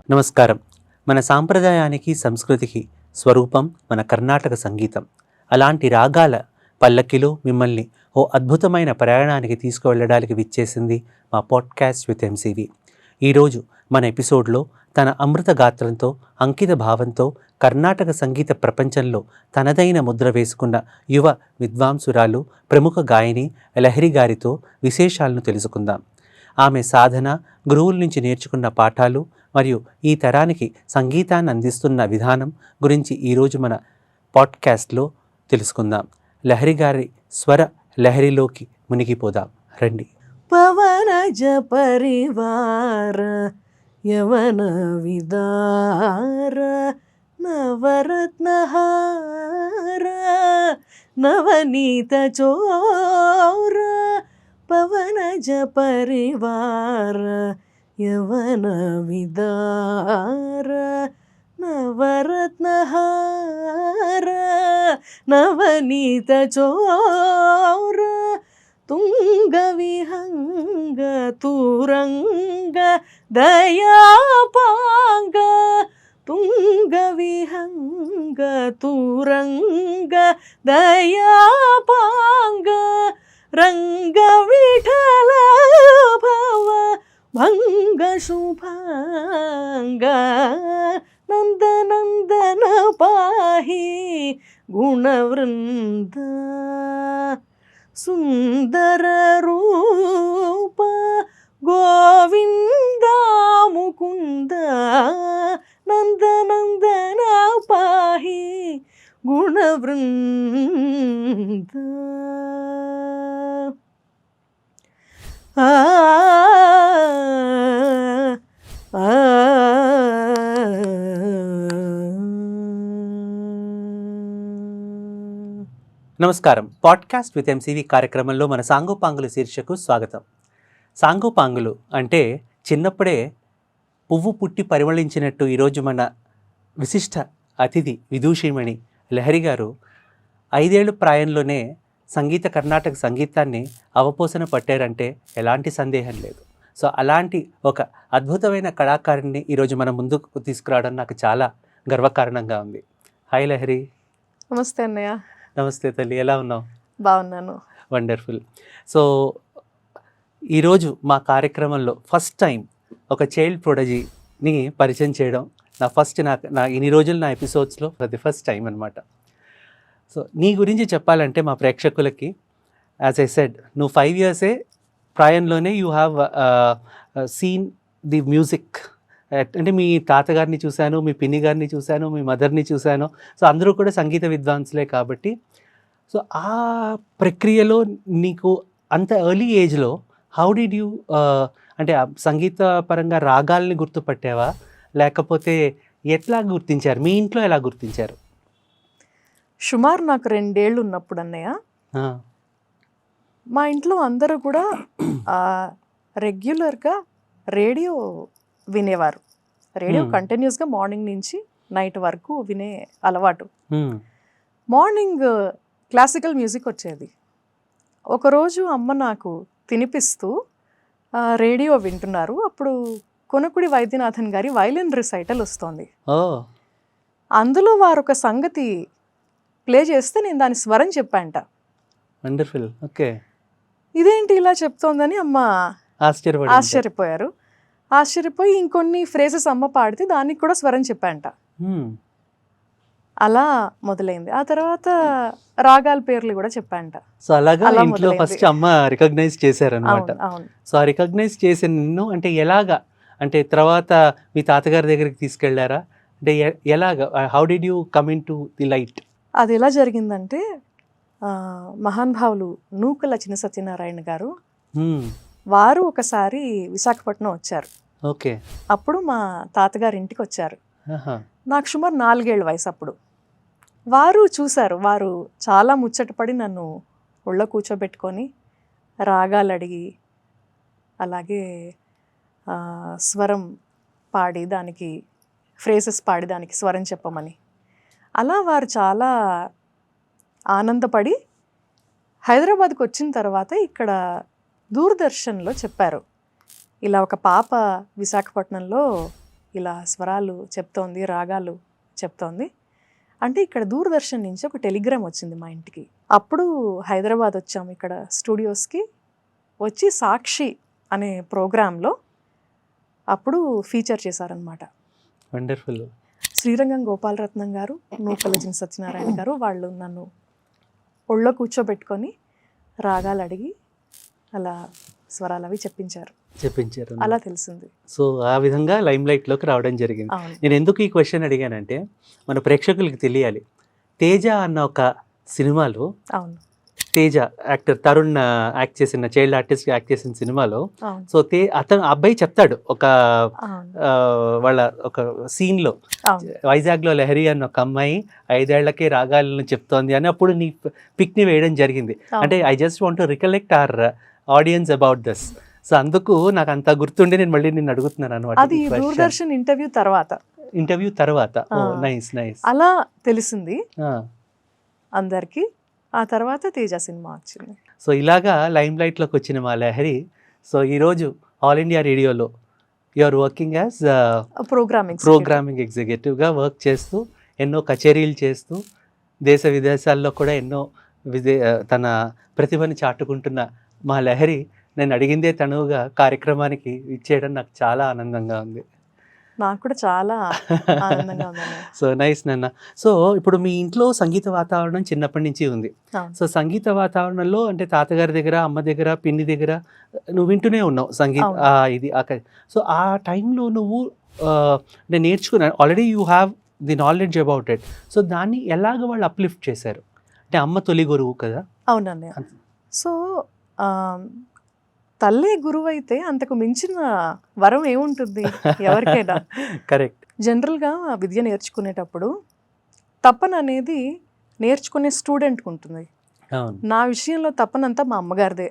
నమస్కారం. మన సాంప్రదాయానికి, సంస్కృతికి స్వరూపం మన కర్ణాటక సంగీతం. అలాంటి రాగాల పల్లకిలో మిమ్మల్ని ఓ అద్భుతమైన ప్రయాణానికి తీసుకువెళ్ళడానికి విచ్చేసింది మా పాడ్కాస్ట్ విత్ ఎంసీవి. ఈరోజు మన ఎపిసోడ్లో తన అమృత గాత్రంతో, అంకిత భావంతో కర్ణాటక సంగీత ప్రపంచంలో తనదైన ముద్ర వేసుకున్న యువ విద్వాంసురాలు, ప్రముఖ గాయని లహరి గారితో విశేషాలను తెలుసుకుందాం. ఆమె సాధన, గురువుల నుంచి నేర్చుకున్న పాఠాలు మరియు ఈ తరానికి సంగీతాన్ని అందిస్తున్న విధానం గురించి ఈరోజు మన పాడ్కాస్ట్లో తెలుసుకుందాం. లహరి గారి స్వర లహరిలోకి మునిగిపోదాం రండి. పవనజ పరివార యవన విదార నవరత్నహార నవనీత చోర పవనజ పరివార యవన విదార నవరత్నహార నవనీత చోర తుంగ విహంగ తురంగ దయాపాంగ తుంగ విహంగ తురంగ దయాపాంగ రంగ విఠల భవ భంగ శుభాంగ నందనందన పాహి గుణవృంద సుందర రూప గోవింద ముకుంద నందనందన పాహి గుణవృంద. నమస్కారం. పాడ్కాస్ట్ విత్ ఎంసీవి కార్యక్రమంలో మన సాంగోపాంగులు శీర్షకు స్వాగతం. సాంగోపాంగులు అంటే చిన్నప్పుడే పువ్వు పుట్టి పరిమళించినట్టు ఈరోజు మన విశిష్ట అతిథి విదూషిమణి లహరి గారు 5 ఏళ్ల ప్రాయంలోనే కర్ణాటక సంగీతాన్ని అవపోసన పట్టారంటే ఎలాంటి సందేహం లేదు. సో అలాంటి ఒక అద్భుతమైన కళాకారుని ఈరోజు మన ముందుకు తీసుకురావడం నాకు చాలా గర్వకారణంగా ఉంది. హాయ్ లహరి. నమస్తే అన్నయ్య. నమస్తే తల్లి, ఎలా ఉన్నావు? బాగున్నాను. వండర్ఫుల్. సో ఈరోజు మా కార్యక్రమంలో ఫస్ట్ టైం ఒక చైల్డ్ ప్రొడజీని పరిచయం చేయడం నా ఇన్ని రోజులు నా ఎపిసోడ్స్లో అది ఫస్ట్ టైం అనమాట. సో నీ గురించి చెప్పాలంటే మా ప్రేక్షకులకి, యాజ్ ఐ సెడ్, నువ్వు 5 yearsే ప్రాయంలోనే you have seen the music. అంటే మీ తాతగారిని చూశాను, మీ పిన్ని గారిని చూశాను, మీ మదర్ని చూశాను. సో అందరూ కూడా సంగీత విద్వాంసులే కాబట్టి, సో ఆ ప్రక్రియలో నీకు అంత ఎర్లీ ఏజ్లో హౌ డిడ్ యూ అంటే సంగీత పరంగా రాగాల్ని గుర్తుపట్టావా, లేకపోతే ఎట్లా గుర్తించారు? మీ ఇంట్లో ఎలా గుర్తించారు? సుమారు నాకు 2 ఏళ్ళు ఉన్నప్పుడు అన్నయ్య, మా ఇంట్లో అందరూ కూడా రెగ్యులర్గా రేడియో వినేవారు. రేడియో కంటిన్యూస్గా మార్నింగ్ నుంచి నైట్ వరకు వినే అలవాటు. మార్నింగ్ క్లాసికల్ మ్యూజిక్ వచ్చేది. ఒకరోజు అమ్మ నాకు తినిపిస్తూ రేడియో వింటున్నారు. అప్పుడు కొనకుడి వైద్యనాథన్ గారి వైలిన్ రిసైటల్ వస్తోంది. అందులో వారు ఒక సంగతి ప్లే చేస్తే నేను దాని స్వరం చెప్పాంట. వండర్ఫుల్. ఓకే, ఇదేంటి ఇలా చెప్తోందని అమ్మ ఆశ్చర్యపోయారు. ఆశ్చర్యపోయి ఇంకొన్ని ఫ్రేజెస్ అమ్మ పాడితే దానికి కూడా స్వరం చెప్పాంట. అలా మొదలైంది. ఆ తర్వాత రాగాల పేర్లు కూడా చెప్పాంట. సో అలాగా ఇంట్లో ఫస్ట్ అమ్మ రికగ్నైజ్ చేశారనమాట. సో ఆ రికగ్నైజ్ చేసి నిన్ను అంటే ఎలాగా, అంటే తర్వాత మీ తాతగారి దగ్గరికి తీసుకెళ్లారా? అంటే ఎలాగా, how did you come in to the light? అది ఎలా జరిగిందంటే, మహానుభావులు నూకల చిన్న సత్యనారాయణ గారు వారు ఒకసారి విశాఖపట్నం వచ్చారు. ఓకే. అప్పుడు మా తాతగారి ఇంటికి వచ్చారు. నాకు సుమారు 4 ఏళ్ల వయసు అప్పుడు. వారు చూశారు. వారు చాలా ముచ్చటపడి నన్ను ఒళ్ళో కూర్చోబెట్టుకొని రాగాలు అడిగి, అలాగే స్వరం పాడి దానికి ఫ్రేజెస్ పాడి దానికి స్వరం చెప్పమని, అలా వారు చాలా ఆనందపడి హైదరాబాద్కి వచ్చిన తర్వాత ఇక్కడ దూరదర్శన్లో చెప్పారు, ఇలా ఒక పాప విశాఖపట్నంలో ఇలా స్వరాలు చెప్తోంది, రాగాలు చెప్తోంది అంటే ఇక్కడ దూరదర్శన్ నుంచి ఒక టెలిగ్రామ్ వచ్చింది మా ఇంటికి. అప్పుడు హైదరాబాద్ వచ్చాము ఇక్కడ స్టూడియోస్కి. వచ్చి సాక్షి అనే ప్రోగ్రాంలో అప్పుడు ఫీచర్ చేశారనమాట. వండర్ఫుల్. శ్రీరంగం గోపాలరత్నం గారు, నూకలజిన్ సత్యనారాయణ గారు వాళ్ళు నన్ను ఒళ్ళో కూర్చోబెట్టుకొని రాగాలు అడిగి అలా స్వరాలు అవి చెప్పించారు. అలా తెలిసింది. సో ఆ విధంగా లైమ్ లైట్లోకి రావడం జరిగింది. నేను ఎందుకు ఈ క్వశ్చన్ అడిగానంటే మన ప్రేక్షకులకి తెలియాలి. తేజ అన్న ఒక సినిమాలో, అవును, తేజ యాక్టర్ తరుణ్ యాక్ట్ చేసిన, చైల్డ్ ఆర్టిస్ట్ యాక్ట్ చేసిన సినిమాలో, సో అతను అబ్బాయి చెప్తాడు ఒక వాళ్ళ ఒక సీన్లో, వైజాగ్లో లహరి అన్న ఒక అమ్మాయి 5 ఏళ్లకే రాగాలను చెప్తోంది అని అప్పుడు నీ పిక్ని వేయడం జరిగింది. అంటే I just want to recollect our audience about this. So అందుకు నాకు అంత గుర్తుండి నేను మళ్ళీ నిన్ను అడుగుతున్నాను అనమాట. అది దూరదర్శన్ ఇంటర్వ్యూ తర్వాత నైస్ నైస్ అలా తెలిసింది అందరికి. ఆ తర్వాత తేజ సినిమా వచ్చింది. సో ఇలాగా లైమ్ లైట్లోకి వచ్చిన మా లహరి సో ఈరోజు ఆల్ ఇండియా రేడియోలో యూఆర్ వర్కింగ్ యాజ్ ప్రోగ్రామింగ్ ఎగ్జిక్యూటివ్గా వర్క్ చేస్తూ ఎన్నో కచేరీలు చేస్తూ దేశ విదేశాల్లో కూడా ఎన్నో తన ప్రతిభని చాటుకుంటున్న మా లహరి నేను అడిగిందే తనువుగా కార్యక్రమానికి ఇచ్చేయడం నాకు చాలా ఆనందంగా ఉంది. నాకు కూడా చాలా ఆనందంగా ఉంది. సో నైస్ నాన్న. సో ఇప్పుడు మీ ఇంట్లో సంగీత వాతావరణం చిన్నప్పటి నుంచి ఉంది. సో సంగీత వాతావరణంలో అంటే తాతగారి దగ్గర, అమ్మ దగ్గర, పిన్ని దగ్గర నువ్వు వింటూనే ఉన్నావు సంగీత ఇది. సో ఆ టైంలో నువ్వు నేను నేర్చుకున్నాను, already you have the knowledge about it. So దాన్ని ఎలాగ వాళ్ళు అప్లిఫ్ట్ చేశారు? అంటే అమ్మ తొలి గురువు కదా. అవునండి. సో తల్లే గురువు అయితే అంతకు మించిన వరం ఏముంటుంది ఎవరికైనా. కరెక్ట్. జనరల్గా విద్య నేర్చుకునేటప్పుడు తపన అనేది నేర్చుకునే స్టూడెంట్కి ఉంటుంది. నా విషయంలో తపనంతా మా అమ్మగారిదే.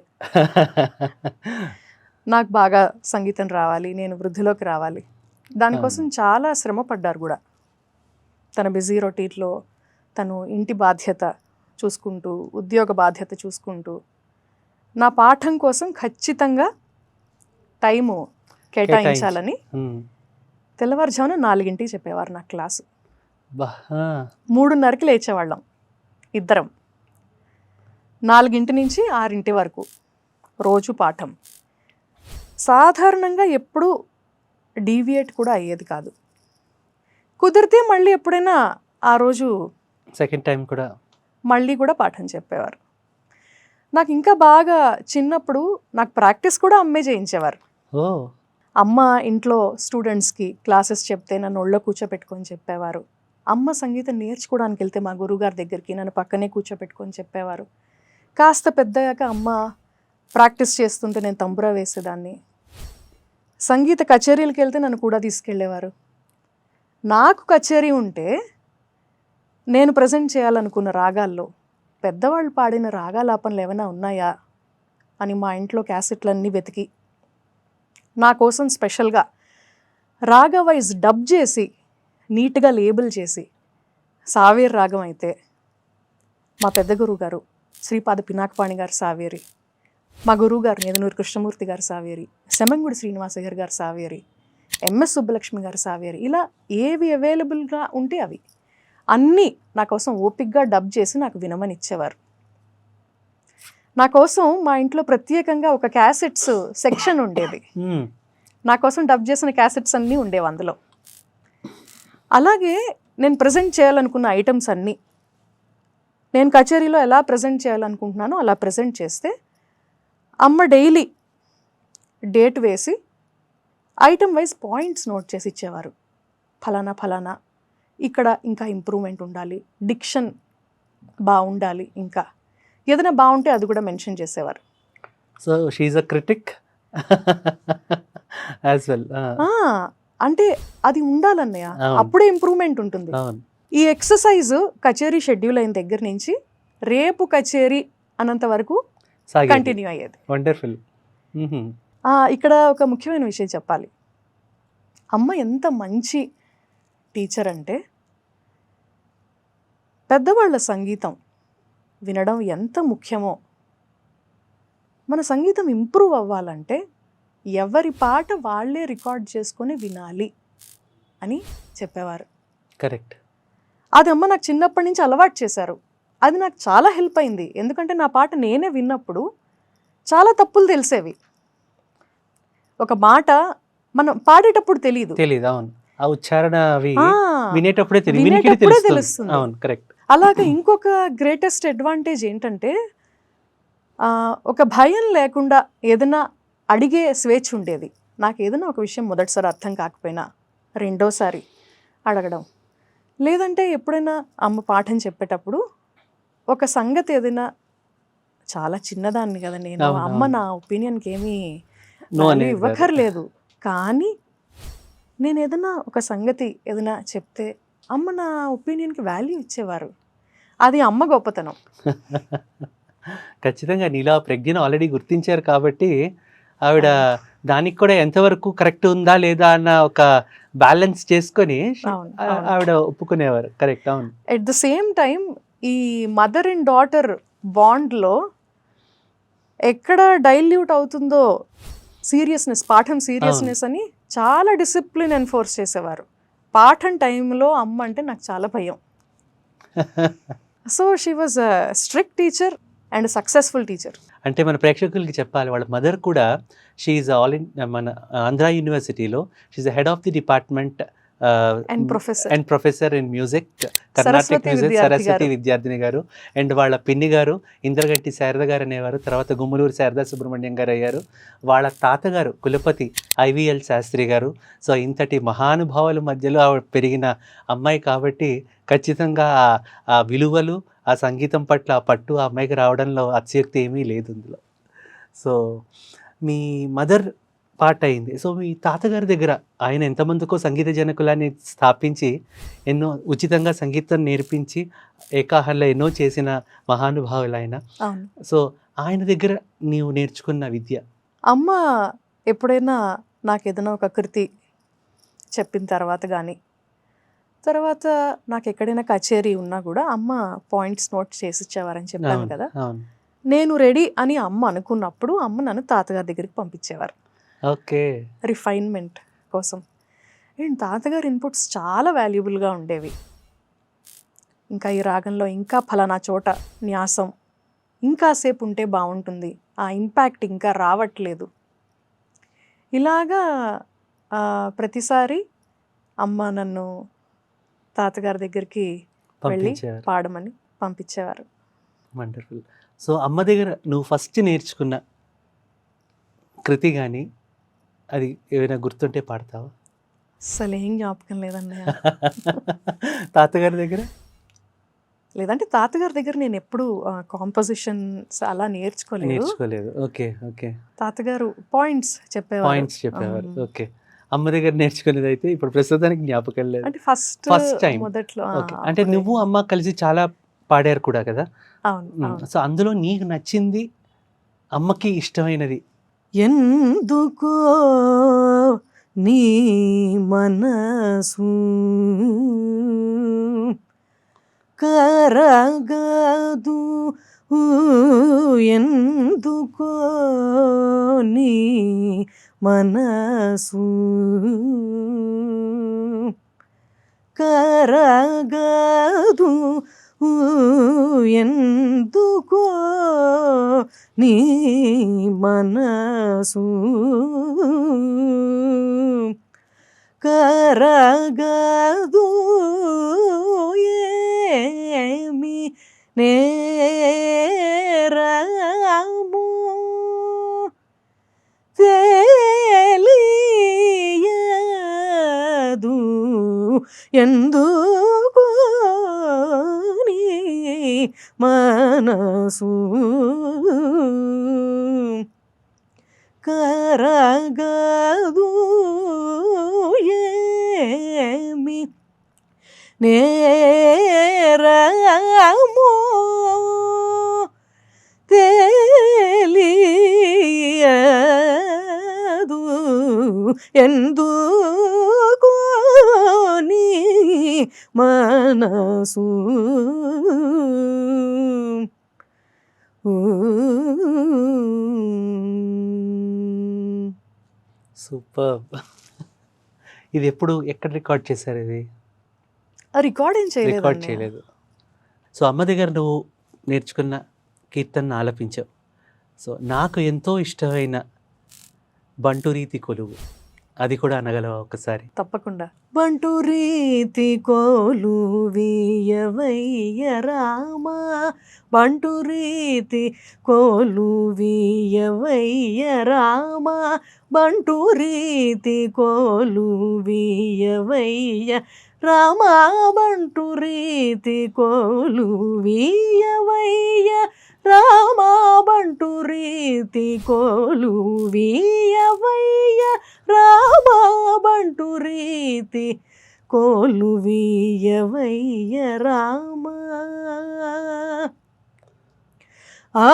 నాకు బాగా సంగీతం రావాలి, నేను వృద్ధిలోకి రావాలి. దానికోసం చాలా శ్రమ పడ్డారు కూడా. తన బిజీ రొటీన్లో తను ఇంటి బాధ్యత చూసుకుంటూ, ఉద్యోగ బాధ్యత చూసుకుంటూ, నా పాఠం కోసం ఖచ్చితంగా టైము కేటాయించాలని తెల్లవారుజామున 4ంటికి చెప్పేవారు నాకు క్లాసు. 3:30కి లేచేవాళ్ళం ఇద్దరం. 4 నుంచి 6 వరకు రోజు పాఠం. సాధారణంగా ఎప్పుడూ డీవియేట్ కూడా అయ్యేది కాదు. కుదిరితే మళ్ళీ ఎప్పుడైనా ఆ రోజు సెకండ్ టైం కూడా మళ్ళీ కూడా పాఠం చెప్పేవారు. నాకు ఇంకా బాగా చిన్నప్పుడు నాకు ప్రాక్టీస్ కూడా అమ్మే చేయించేవారు. అమ్మ ఇంట్లో స్టూడెంట్స్కి క్లాసెస్ చెప్తే నన్ను ఒళ్ళో కూర్చోపెట్టుకొని చెప్పేవారు. అమ్మ సంగీతం నేర్చుకోవడానికి వెళ్తే మా గురువుగారి దగ్గరికి నన్ను పక్కనే కూర్చోపెట్టుకొని చెప్పేవారు. కాస్త పెద్దయ్యాక అమ్మ ప్రాక్టీస్ చేస్తుంటే నేను తంబురా వేసేదాన్ని. సంగీత కచేరీలకు వెళ్తే నన్ను కూడా తీసుకెళ్ళేవారు. నాకు కచేరీ ఉంటే నేను ప్రజెంట్ చేయాలనుకున్న రాగాల్లో పెద్దవాళ్ళు పాడిన రాగాలాపనలు ఏమైనా ఉన్నాయా అని మా ఇంట్లో క్యాసెట్లన్నీ వెతికి నా కోసం స్పెషల్గా రాగా వైజ్ డబ్ చేసి నీట్గా లేబుల్ చేసి, సావేరి రాగం అయితే మా పెద్ద గురువు గారు శ్రీపాద పినాకపాణి గారు సావేరి, మా గురువు గారు నేదనూరి కృష్ణమూర్తి గారు సావేరి, సెమంగుడి శ్రీనివాసయ్యర్ గారు సావేరి, ఎంఎస్ సుబ్బలక్ష్మి గారు సావేరి, ఇలా ఏవి అవైలబుల్గా ఉంటే అవి అన్నీ నా కోసం ఓపిక్గా డబ్ చేసి నాకు వినమని ఇచ్చేవారు. నా కోసం మా ఇంట్లో ప్రత్యేకంగా ఒక క్యాసెట్స్ సెక్షన్ ఉండేది. నా కోసం డబ్ చేసిన క్యాసెట్స్ అన్నీ ఉండేవి అందులో. అలాగే నేను ప్రజెంట్ చేయాలనుకున్న ఐటమ్స్ అన్నీ నేను కచేరీలో ఎలా ప్రజెంట్ చేయాలనుకుంటున్నానో అలా ప్రజెంట్ చేస్తే అమ్మ డైలీ డేట్ వేసి ఐటమ్ వైజ్ పాయింట్స్ నోట్ చేసి ఇచ్చేవారు. ఫలానా ఫలానా ఇక్కడ ఇంకా ఇంప్రూవ్మెంట్ ఉండాలి, డిక్షన్ బాగుండాలి, ఇంకా ఏదైనా బాగుంటే అది కూడా మెన్షన్ చేసేవారు. So she's a critic as well. అంటే అది ఉండాలన్నయ్య, అప్పుడే ఇంప్రూవ్మెంట్ ఉంటుంది. ఈ ఎక్సర్సైజ్ కచేరీ షెడ్యూల్ అయిన దగ్గర నుంచి రేపు కచేరీ అనంత వరకు కంటిన్యూ అయ్యేది. వండర్ఫుల్. ఇక్కడ ఒక ముఖ్యమైన విషయం చెప్పాలి. అమ్మ ఎంత మంచి టీచర్ అంటే పెద్దవాళ్ళ సంగీతం వినడం ఎంత ముఖ్యమో, మన సంగీతం ఇంప్రూవ్ అవ్వాలంటే ఎవరి పాట వాళ్ళే రికార్డ్ చేసుకొని వినాలి అని చెప్పేవారు. కరెక్ట్. అది అమ్మ నాకు చిన్నప్పటి నుంచి అలవాటు చేశారు. అది నాకు చాలా హెల్ప్ అయింది. ఎందుకంటే నా పాట నేనే విన్నప్పుడు చాలా తప్పులు తెలిసేవి. ఒక మాట మనం పాడేటప్పుడు తెలియదు. అవును. ఆ ఉచ్చారణ అవి ఆ, వినేటప్పుడే వినేటప్పుడే తెలుస్తుంది. అవును, కరెక్ట్. అలాగే ఇంకొక గ్రేటెస్ట్ అడ్వాంటేజ్ ఏంటంటే ఒక భయం లేకుండా ఏదైనా అడిగే స్వేచ్ఛ ఉండేది. నాకు ఏదైనా ఒక విషయం మొదటిసారి అర్థం కాకపోయినా రెండోసారి అడగడం, లేదంటే ఎప్పుడైనా అమ్మ పాఠం చెప్పేటప్పుడు ఒక సంగతి ఏదైనా, చాలా చిన్నదాన్ని కదా నేను, అవును, అమ్మ అవును. నా ఒపీనియన్కి ఏమీ No value అనేది ఇవ్వక్కర్లేదు, కానీ నేను ఏదైనా ఒక సంగతి ఏదైనా చెప్తే అమ్మ నా ఒపీనియన్కి వాల్యూ ఇచ్చేవారు. అది అమ్మ గొప్పతనం. ఖచ్చితంగా నీలో ఆ ప్రజ్ఞను ఆల్రెడీ గుర్తించారు కాబట్టి ఆవిడ దానికి కూడా ఎంతవరకు కరెక్ట్ ఉందా లేదా అన్న ఒక బ్యాలెన్స్ చేసుకొని అవును, అవును. ఆవిడ ఒప్పుకునేవారు. కరెక్ట్. అవును. ఎట్ ద సేమ్ టైం ఈ మదర్ అండ్ డాటర్ బాండ్లో ఎక్కడ డైల్యూట్ అవుతుందో సీరియస్నెస్, పాఠం సీరియస్నెస్ అని చాలా డిసిప్లిన్ ఎన్ఫోర్స్ చేసేవారు. పాఠం టైంలో అమ్మ అంటే నాకు చాలా భయం. So she was a strict teacher and successful teacher. అంటే మన ప్రేక్షకులకి చెప్పాలి, వాళ్ళ మదర్ కూడా షీఈ్ ఆల్ ఇన్ మన ఆంధ్ర యూనివర్సిటీలో she's head of the department and professor in music, Carnatic music, Saraswati విద్యార్థిని గారు. అండ్ వాళ్ళ పిన్ని గారు ఇంద్రగంటి శారద గారు అనేవారు, తర్వాత గుమ్మలూరు శారదా సుబ్రహ్మణ్యం గారు అయ్యారు. వాళ్ళ తాతగారు కులపతి ఐవిఎల్ శాస్త్రి గారు. సో ఇంతటి మహానుభావుల మధ్యలో ఆవిడ పెరిగిన అమ్మాయి కాబట్టి ఖచ్చితంగా ఆ విలువలు, ఆ సంగీతం పట్ల ఆ పట్టు ఆ అమ్మాయికి రావడంలో అతిశయోక్తి ఏమీ లేదు ఇందులో. సో మీ మదర్ పార్ట్ అయింది. సో మీ తాతగారి దగ్గర ఆయన ఎంతమందికో సంగీత జనకులాన్ని స్థాపించి ఎన్నో ఉచితంగా సంగీతం నేర్పించి ఏకాహర్లో ఎన్నో చేసిన మహానుభావులు ఆయన. సో ఆయన దగ్గర నీవు నేర్చుకున్న విద్య? అమ్మ ఎప్పుడైనా నాకు ఏదైనా ఒక కృతి చెప్పిన తర్వాత కానీ, తర్వాత నాకు ఎక్కడైనా కచేరీ ఉన్నా కూడా అమ్మ పాయింట్స్ నోట్ చేసి ఇచ్చేవారని చెప్పాను కదా. నేను రెడీ అని అమ్మ అనుకున్నప్పుడు అమ్మ నన్ను తాతగారి దగ్గరికి పంపించేవారు. ఓకే. రిఫైన్మెంట్ కోసం. అండ్ తాతగారి ఇన్పుట్స్ చాలా వాల్యుబుల్గా ఉండేవి. ఇంకా ఈ రాగంలో ఇంకా ఫలానా చోట న్యాసం ఇంకాసేపు ఉంటే బాగుంటుంది, ఆ ఇంపాక్ట్ ఇంకా రావట్లేదు, ఇలాగా ప్రతిసారి అమ్మ నన్ను తాతగారి దగ్గరికి వెళ్ళి పాడమని పంపించేవారు. వండర్ఫుల్. సో అమ్మ దగ్గర నువ్వు ఫస్ట్ నేర్చుకున్న కృతి కానీ అది ఏమైనా గుర్తుంటే పాడతావా? అసలు ఏం జ్ఞాపకం లేదన్నయ్య. తాతగారి దగ్గర? లేదంటే తాతగారి దగ్గర నేను ఎప్పుడు కాంపోజిషన్స్ అలా నేర్చుకోలేదు. Okay, okay. తాతగారు పాయింట్స్ చెప్పేవారు. ఓకే. అమ్మ దగ్గర నేర్చుకునేది అయితే ఇప్పుడు ప్రస్తుతానికి జ్ఞాపకం లేదు. అంటే ఫస్ట్ టైం మొదట్లో. అంటే నువ్వు అమ్మ కలిసి చాలా పాడారు కూడా కదా. అవును. సో అందులో నీకు నచ్చింది, అమ్మకి ఇష్టమైనది? ఎందుకో నీ మనసు కరగదు, ఎందుకో నీ మనసు కరగదు, ఎందుకో నీ మనసు కరగదు, ఏమి నేరము తెలియదు, ఎందుకు నీ మనసు కరగదు, ఏమి నేరము తెలియదు, ఎందుకు నీ మనసు సూపర్. ఇది ఎప్పుడు ఎక్కడ రికార్డ్ చేశారు ఇది? రికార్డ్ ఏం చేయలేదు రికార్డ్ చేయలేదు. సో అమ్మ దగ్గర నువ్వు నేర్చుకున్న కీర్తన ఆలపించావు. సో నాకు ఎంతో ఇష్టమైన బంటు రీతి కొలువు అది కూడా అనగలవా ఒకసారి? తప్పకుండా. బంటు రీతి కొలువీయవయ్య రామా, బంటు రీతి కొలువీయవయ్య రామా, బంటు రీతి కొలువీయవయ్య రామా, బంటు రీతి కొలువీయవయ్య రామా, బంటు రీతి కొలువీయవయ్య రామా, బంటు రీతి కొలువీయవయ్య రామా. ఆ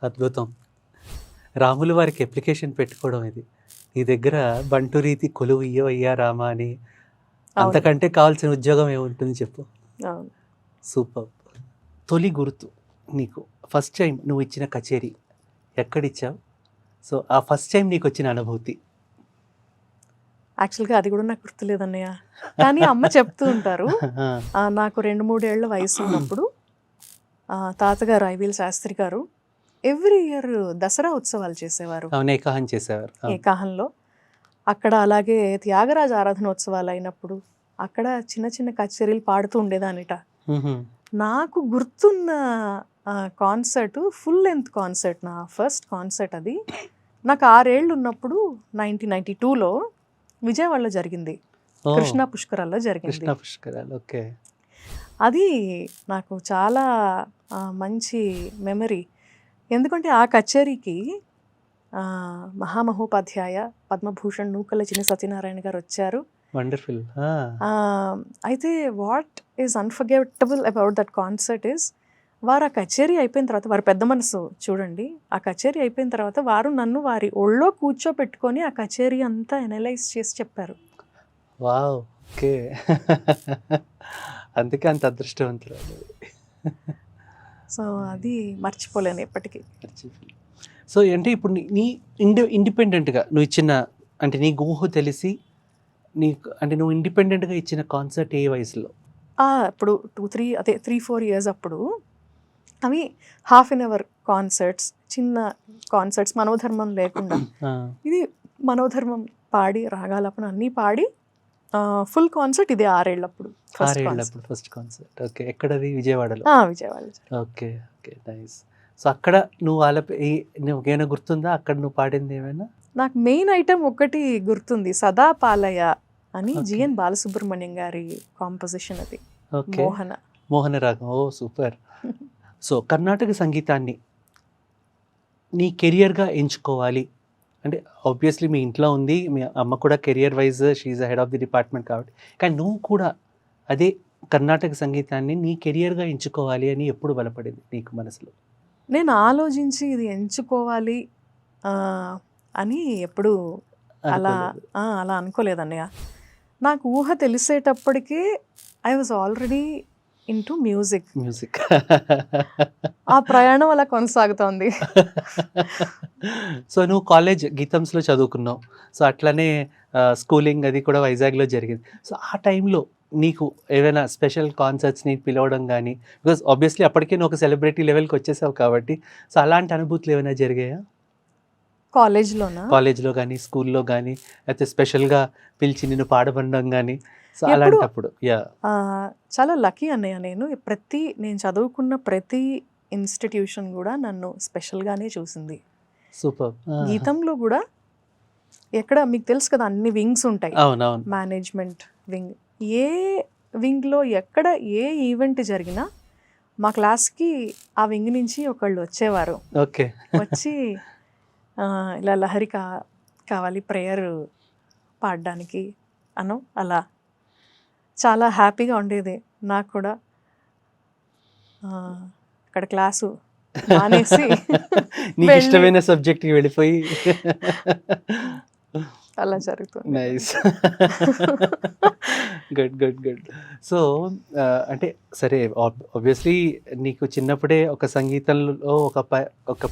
అద్భుతం. రాములు వారికి అప్లికేషన్ పెట్టుకోవడం ఇది. నీ దగ్గర బంటు రీతి కొలువు ఇయ్యవయ్యా రామా అని అంతకంటే కావాల్సిన ఉద్యోగం ఏముంటుంది చెప్పు? సూపర్. తొలి గుర్తు నీకు ఫస్ట్ టైం నువ్వు ఇచ్చిన కచేరీ ఎక్కడిచ్చావు? సో ఆ ఫస్ట్ టైం నీకు వచ్చిన అనుభూతి. యాక్చువల్గా అది కూడా నాకు గుర్తులేదన్నయ్య, కానీ అమ్మ చెప్తూ ఉంటారు. నాకు 2-3 ఏళ్ల వయసు ఉన్నప్పుడు తాతగారు ఐవీఎల్ శాస్త్రి గారు ఎవ్రీ ఇయర్ దసరా ఉత్సవాలు చేసేవారు. ఏకాహం చేసేవారు. ఏకాహంలో అక్కడ అలాగే త్యాగరాజ ఆరాధనోత్సవాలు అయినప్పుడు అక్కడ చిన్న చిన్న కచేరీలు పాడుతూ ఉండేదానిట. నాకు గుర్తున్న కాన్సర్ట్ ఫుల్ లెంత్ కాన్సర్ట్, నా ఫస్ట్ కాన్సర్ట్ అది. నాకు 6 ఏళ్ళు ఉన్నప్పుడు 1992లో విజయవాడలో జరిగింది, కృష్ణా పుష్కరాల్లో జరిగింది. అది నాకు చాలా మంచి మెమరీ. ఎందుకంటే ఆ కచేరీకి మహామహోపాధ్యాయ పద్మభూషణ్ నూకల చిన్న సత్యనారాయణ గారు వచ్చారు. వండర్ఫుల్. అయితే what is unforgettable about that concert is, వారు ఆ కచేరీ అయిపోయిన తర్వాత, వారి పెద్ద మనసు చూడండి, ఆ కచేరీ అయిపోయిన తర్వాత వారు నన్ను వారి ఒళ్ళో కూర్చోపెట్టుకొని ఆ కచేరీ అంతా ఎనలైజ్ చేసి చెప్పారు. Wow, okay. అందుకే అంత అదృష్టవంతులు. సో అది మర్చిపోలేను ఎప్పటికీ. సో అంటే ఇప్పుడు నీ ఇండిపెండెంట్గా నువ్వు ఇచ్చిన, అంటే నీ ఊహ తెలిసి నీకు, అంటే నువ్వు ఇండిపెండెంట్గా ఇచ్చిన కాన్సర్ట్ ఏ వయసులో? ఇప్పుడు 3-4 ఇయర్స్ అప్పుడు. అవి ½ అన్ అవర్ కాన్సర్ట్స్, చిన్న కాన్సర్ట్స్, మనోధర్మం లేకుండా. ఇది మనోధర్మం పాడి రాగాలపన అన్నీ పాడి ఫుల్ కాన్సర్ట్ ఇది 6 ఏళ్ళప్పుడు ఫస్ట్ కాన్సర్ట్. ఓకే, ఎక్కడది? విజయవాడలో. విజయవాడలో. Okay okay, nice. సో అక్కడ నువ్వు నువ్వేమైనా గుర్తుందా అక్కడ నువ్వు పాడింది ఏమైనా? నాకు మెయిన్ ఐటమ్ ఒకటి గుర్తుంది, సదా పాలయ అని జిఎన్ బాలసుబ్రహ్మణ్యం గారి కాంపోజిషన్ అది. మోహన రాగం. ఓ సూపర్. సో కర్ణాటక సంగీతాన్ని నీ కెరియర్గా ఎంచుకోవాలి అంటే, ఆబ్వియస్లీ మీ ఇంట్లో ఉంది, మీ అమ్మ కూడా career wise she's head of the department కాబట్టి, కానీ నువ్వు కూడా అదే కర్ణాటక సంగీతాన్ని నీ కెరియర్గా ఎంచుకోవాలి అని ఎప్పుడు బలపడింది నీకు మనసులో? నేను ఆలోచించి ఇది ఎంచుకోవాలి అని ఎప్పుడు అలా అనుకోలేదన్నయ్య. నాకు ఊహ తెలిసేటప్పటికే I was already into music. ఆ ప్రయాణం అలా కొనసాగుతోంది. సో నువ్వు కాలేజ్ గీతంస్లో చదువుకున్నావు, సో అట్లనే స్కూలింగ్ అది కూడా వైజాగ్లో జరిగింది. సో ఆ టైంలో నీకు ఏదైనా స్పెషల్ కాన్సర్ట్స్ని పిలవడం కానీ, బికాజ్ ఆబ్వియస్లీ అప్పటికే నువ్వు ఒక సెలబ్రిటీ లెవెల్కి వచ్చేసావు కాబట్టి, సో అలాంటి అనుభూతులు ఏమైనా జరిగాయా? కాలేజ్లో కానీ స్కూల్లో కానీ, అయితే స్పెషల్గా పిలిచి నిన్ను పాడబడడం కానీ, సో అలాంటప్పుడు? చాలా లక్కీ అన్నయ్య. నేను చదువుకున్న ప్రతి ఇన్స్టిట్యూషన్ కూడా నన్ను స్పెషల్గానే చూసింది. సూపర్. గీతంలో కూడా ఎక్కడ మీకు తెలుసు కదా, అన్ని వింగ్స్ ఉంటాయి. అవునవును. మేనేజ్మెంట్ వింగ్, ఏ వింగ్లో ఎక్కడ ఏ ఈవెంట్ జరిగినా మా క్లాస్కి ఆ వింగ్ నుంచి ఒకళ్ళు వచ్చేవారు. ఓకే. వచ్చి ఇలా లహరి కావాలి ప్రేయర్ పాడడానికి అలా చాలా హ్యాపీగా ఉండేది నాకు కూడా. అక్కడ క్లాసు మానేసి నీకు ఇష్టమైన సబ్జెక్ట్కి వెళ్ళిపోయి అలా జరుగుతుంది. Nice. Good, good, good. So అంటే సరే, ఆబ్వియస్లీ నీకు చిన్నప్పుడే ఒక సంగీతంలో ఒక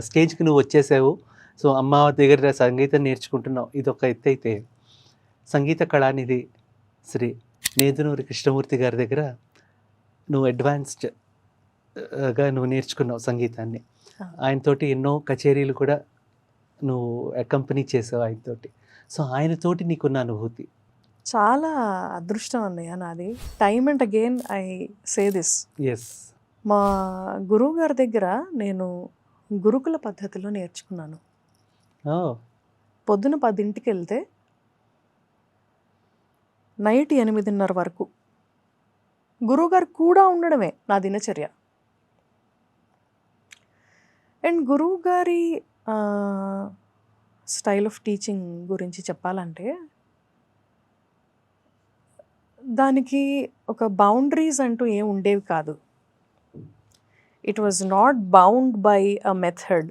స్టేజ్కి నువ్వు వచ్చేసావు. సో అమ్మ దగ్గర సంగీతం నేర్చుకుంటున్నావు, ఇది ఒక ఎత్తు అయితే, సంగీత కళానిధి శ్రీ నేదునూరి కృష్ణమూర్తి గారి దగ్గర నువ్వు అడ్వాన్స్డ్గా నువ్వు నేర్చుకున్నావు సంగీతాన్ని. ఆయనతోటి ఎన్నో కచేరీలు కూడా నువ్వు అకంపెనీ చేసావు ఆయనతోటి. సో ఆయనతోటి నీకున్న అనుభూతి? చాలా అదృష్టం అన్నయ్య నాది. Time and again I say this. Yes. మా గురువు గారి దగ్గర నేను గురుకుల పద్ధతిలో నేర్చుకున్నాను. పొద్దున 10ంటికి వెళ్తే నైట్ 8:30 వరకు గురువుగారు కూడా ఉండడమే నా దినచర్య. అండ్ గురువు గారి స్టైల్ ఆఫ్ టీచింగ్ గురించి చెప్పాలంటే, దానికి ఒక బౌండరీస్ అంటూ ఏం ఉండేవి కాదు. It was not bound by a method,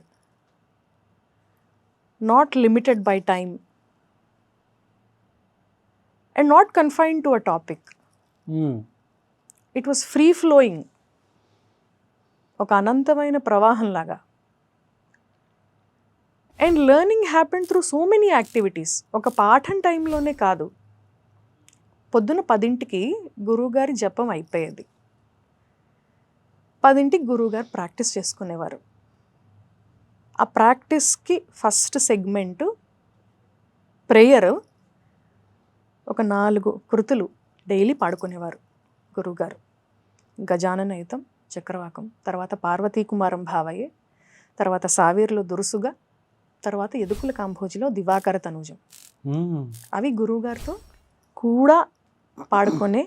not limited by time, and not confined to a topic. It was free flowing, ఒక అనంతమైన ప్రవాహంలాగా. And learning happen through so many activities. ఒక పాఠం టైంలోనే కాదు, పొద్దున 10ంటికి గురువుగారి జపం అయిపోయేది. 10ంటికి గురువుగారు ప్రాక్టీస్ చేసుకునేవారు. ఆ ప్రాక్టీస్కి ఫస్ట్ సెగ్మెంటు ప్రేయర్, ఒక 4 కృతులు డైలీ పాడుకునేవారు గురువుగారు. గజాననయుతం, చక్రవాకం, తర్వాత పార్వతీ కుమారం భావయ్యే, తర్వాత సావీర్లో దురుసుగా, తర్వాత ఎదుకుల కాంభోజిలో దివాకర తనూజం. అవి గురువుగారితో కూడా పాడుకునే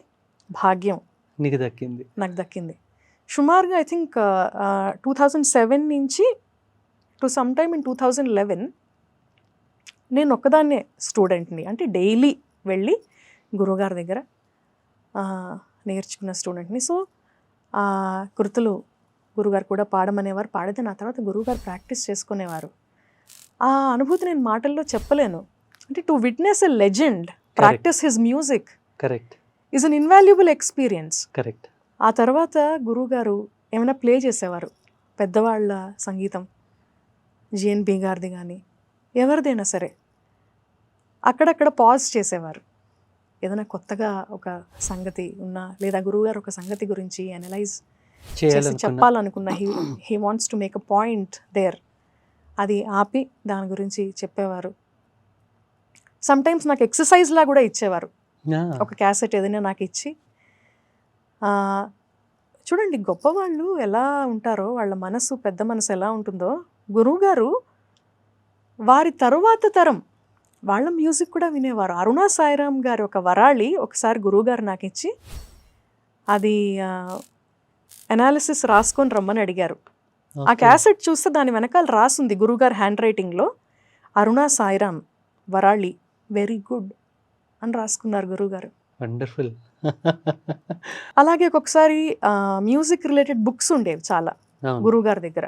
భాగ్యం నాకు దక్కింది. సుమారుగా ఐ థింక్ 2007 నుంచి టు సమ్ టైమ్ ఇన్ 2011 నేను ఒక్కదాన్నే స్టూడెంట్ని. అంటే డైలీ వెళ్ళి గురువుగారి దగ్గర నేర్చుకున్న స్టూడెంట్ని. సో ఆ కృతులు గురువుగారు కూడా పాడమనేవారు. పాడితే నా తర్వాత గురువుగారు ప్రాక్టీస్ చేసుకునేవారు. ఆ అనుభూతి నేను మాటల్లో చెప్పలేను. అంటే to witness a legend practice his music is an invaluable experience. Correct. ఆ తర్వాత గురువుగారు ఏమైనా ప్లే చేసేవారు, పెద్దవాళ్ళ సంగీతం, జిఎన్పి గారిది కానీ ఎవరిదైనా సరే, అక్కడక్కడ పాజ్ చేసేవారు. ఏదైనా కొత్తగా ఒక సంగతి ఉన్నా, లేదా గురువుగారు ఒక సంగతి గురించి అనలైజ్ చేసి చెప్పాలనుకున్న, he wants to make a point there, అది ఆపి దాని గురించి చెప్పేవారు. సమ్టైమ్స్ నాకు ఎక్సర్సైజ్లా కూడా ఇచ్చేవారు. ఒక క్యాసెట్ ఏదైనా నాకు ఇచ్చి, చూడండి గొప్పవాళ్ళు ఎలా ఉంటారో, వాళ్ళ మనసు, పెద్ద మనసు ఎలా ఉంటుందో, గురువుగారు వారి తరువాత తరం వాళ్ళ మ్యూజిక్ కూడా వినేవారు. అరుణా సాయిరామ్ గారు ఒక వరాళి ఒకసారి గురువుగారు నాకు ఇచ్చి, అది అనాలిసిస్ రాసుకొని రమ్మని అడిగారు. ఆ క్యాసెట్ చూస్తే దాని వెనకాల రాసుంది గురువుగారు హ్యాండ్ రైటింగ్లో, అరుణా సాయిరామ్ వరాళి వెరీ గుడ్ అని రాసుకున్నారు గురువుగారు. వండర్ఫుల్. అలాగే ఒక్కొక్కసారి మ్యూజిక్ రిలేటెడ్ బుక్స్ ఉండేవి చాలా గురువుగారి దగ్గర,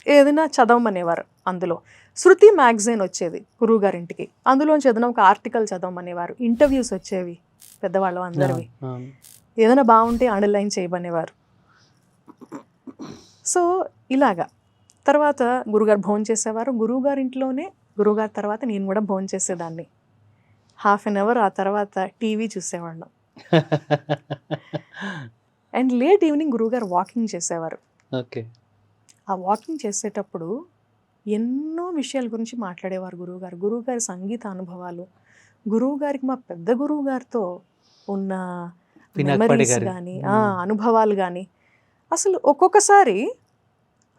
ఏదైనా చదవమనేవారు. అందులో శృతి మ్యాగజైన్ వచ్చేది గురువుగారింటికి, అందులోంచి ఏదైనా ఒక ఆర్టికల్ చదవమనేవారు. ఇంటర్వ్యూస్ వచ్చేవి పెద్దవాళ్ళు అందరివి, ఏదైనా బాగుంటే అండర్లైన్ చేయమనేవారు. సో ఇలాగా తర్వాత గురుగారు భోజనం చేసేవారు. గురువుగారింట్లోనే, గురువుగారి తర్వాత నేను కూడా భోజనం చేసేదాన్ని. 1/2 అవర్ ఆ తర్వాత టీవీ చూసేవాళ్ళం. అండ్ లేట్ ఈవినింగ్ గురువుగారు వాకింగ్ చేసేవారు. ఓకే. ఆ వాకింగ్ చేసేటప్పుడు ఎన్నో విషయాల గురించి మాట్లాడేవారు గురువుగారు. గురువుగారి సంగీత అనుభవాలు, గురువుగారికి మా పెద్ద గురువు గారితో ఉన్న మెమరీస్ కానీ, అనుభవాలు కానీ, అసలు ఒక్కొక్కసారి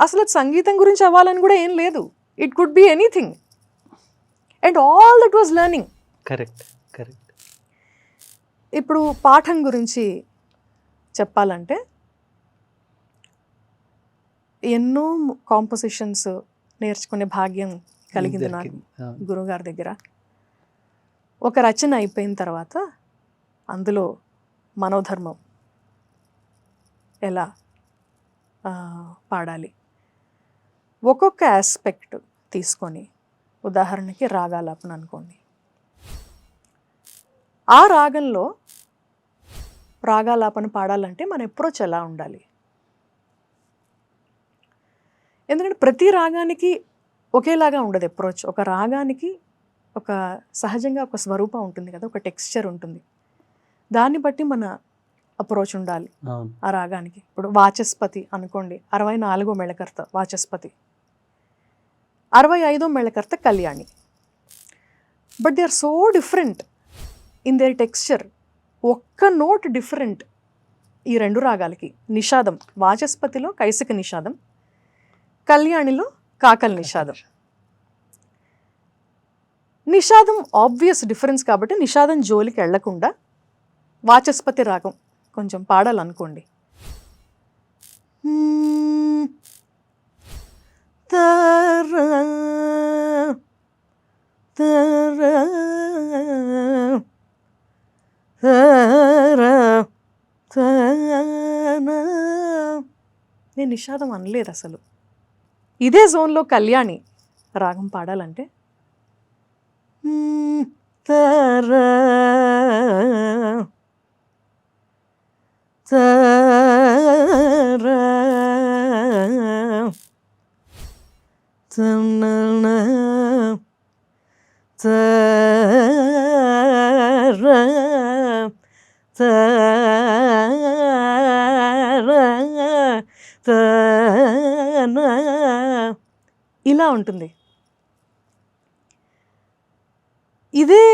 అసలు సంగీతం గురించి అవ్వాలని కూడా ఏం లేదు, it could be anything, and all that was learning. Correct, correct. ఇప్పుడు పాఠం గురించి చెప్పాలంటే, ఎన్నో కాంపోజిషన్స్ నేర్చుకునే భాగ్యం కలిగింది నాకు గురువుగారి దగ్గర. ఒక రచన అయిపోయిన తర్వాత అందులో మనోధర్మం ఎలా పాడాలి, ఒక్కొక్క ఆస్పెక్ట్ తీసుకొని, ఉదాహరణకి రాగాలాపన అనుకోండి, ఆ రాగంలో రాగాలాపన పాడాలంటే మన అప్రోచ్ ఎలా ఉండాలి? ఎందుకంటే ప్రతి రాగానికి ఒకేలాగా ఉండదు అప్రోచ్. ఒక రాగానికి ఒక సహజంగా ఒక స్వరూపం ఉంటుంది కదా, ఒక టెక్స్చర్ ఉంటుంది. దాన్ని బట్టి మన అప్రోచ్ ఉండాలి ఆ రాగానికి. ఇప్పుడు వాచస్పతి అనుకోండి, 64వ మేళకర్త వాచస్పతి, 65వ మేళకర్త Kalyani. But they are so different in their texture. ఒక్క నోట్ డిఫరెంట్ ఈ రెండు రాగాలకి. నిషాదం, వాచస్పతిలో కైసిక నిషాదం, కళ్యాణిలో కాకల్ నిషాదం. నిషాదం ఆబ్వియస్ డిఫరెన్స్ కాబట్టి నిషాదం జోలికి వెళ్లకుండా వాచస్పతి రాగం కొంచెం పాడాలనుకోండి. నేను నిషాదం అనలేదు అసలు. ఇదే జోన్లో కళ్యాణి రాగం పాడాలంటే ఇలా ఉంటుంది. ఇదే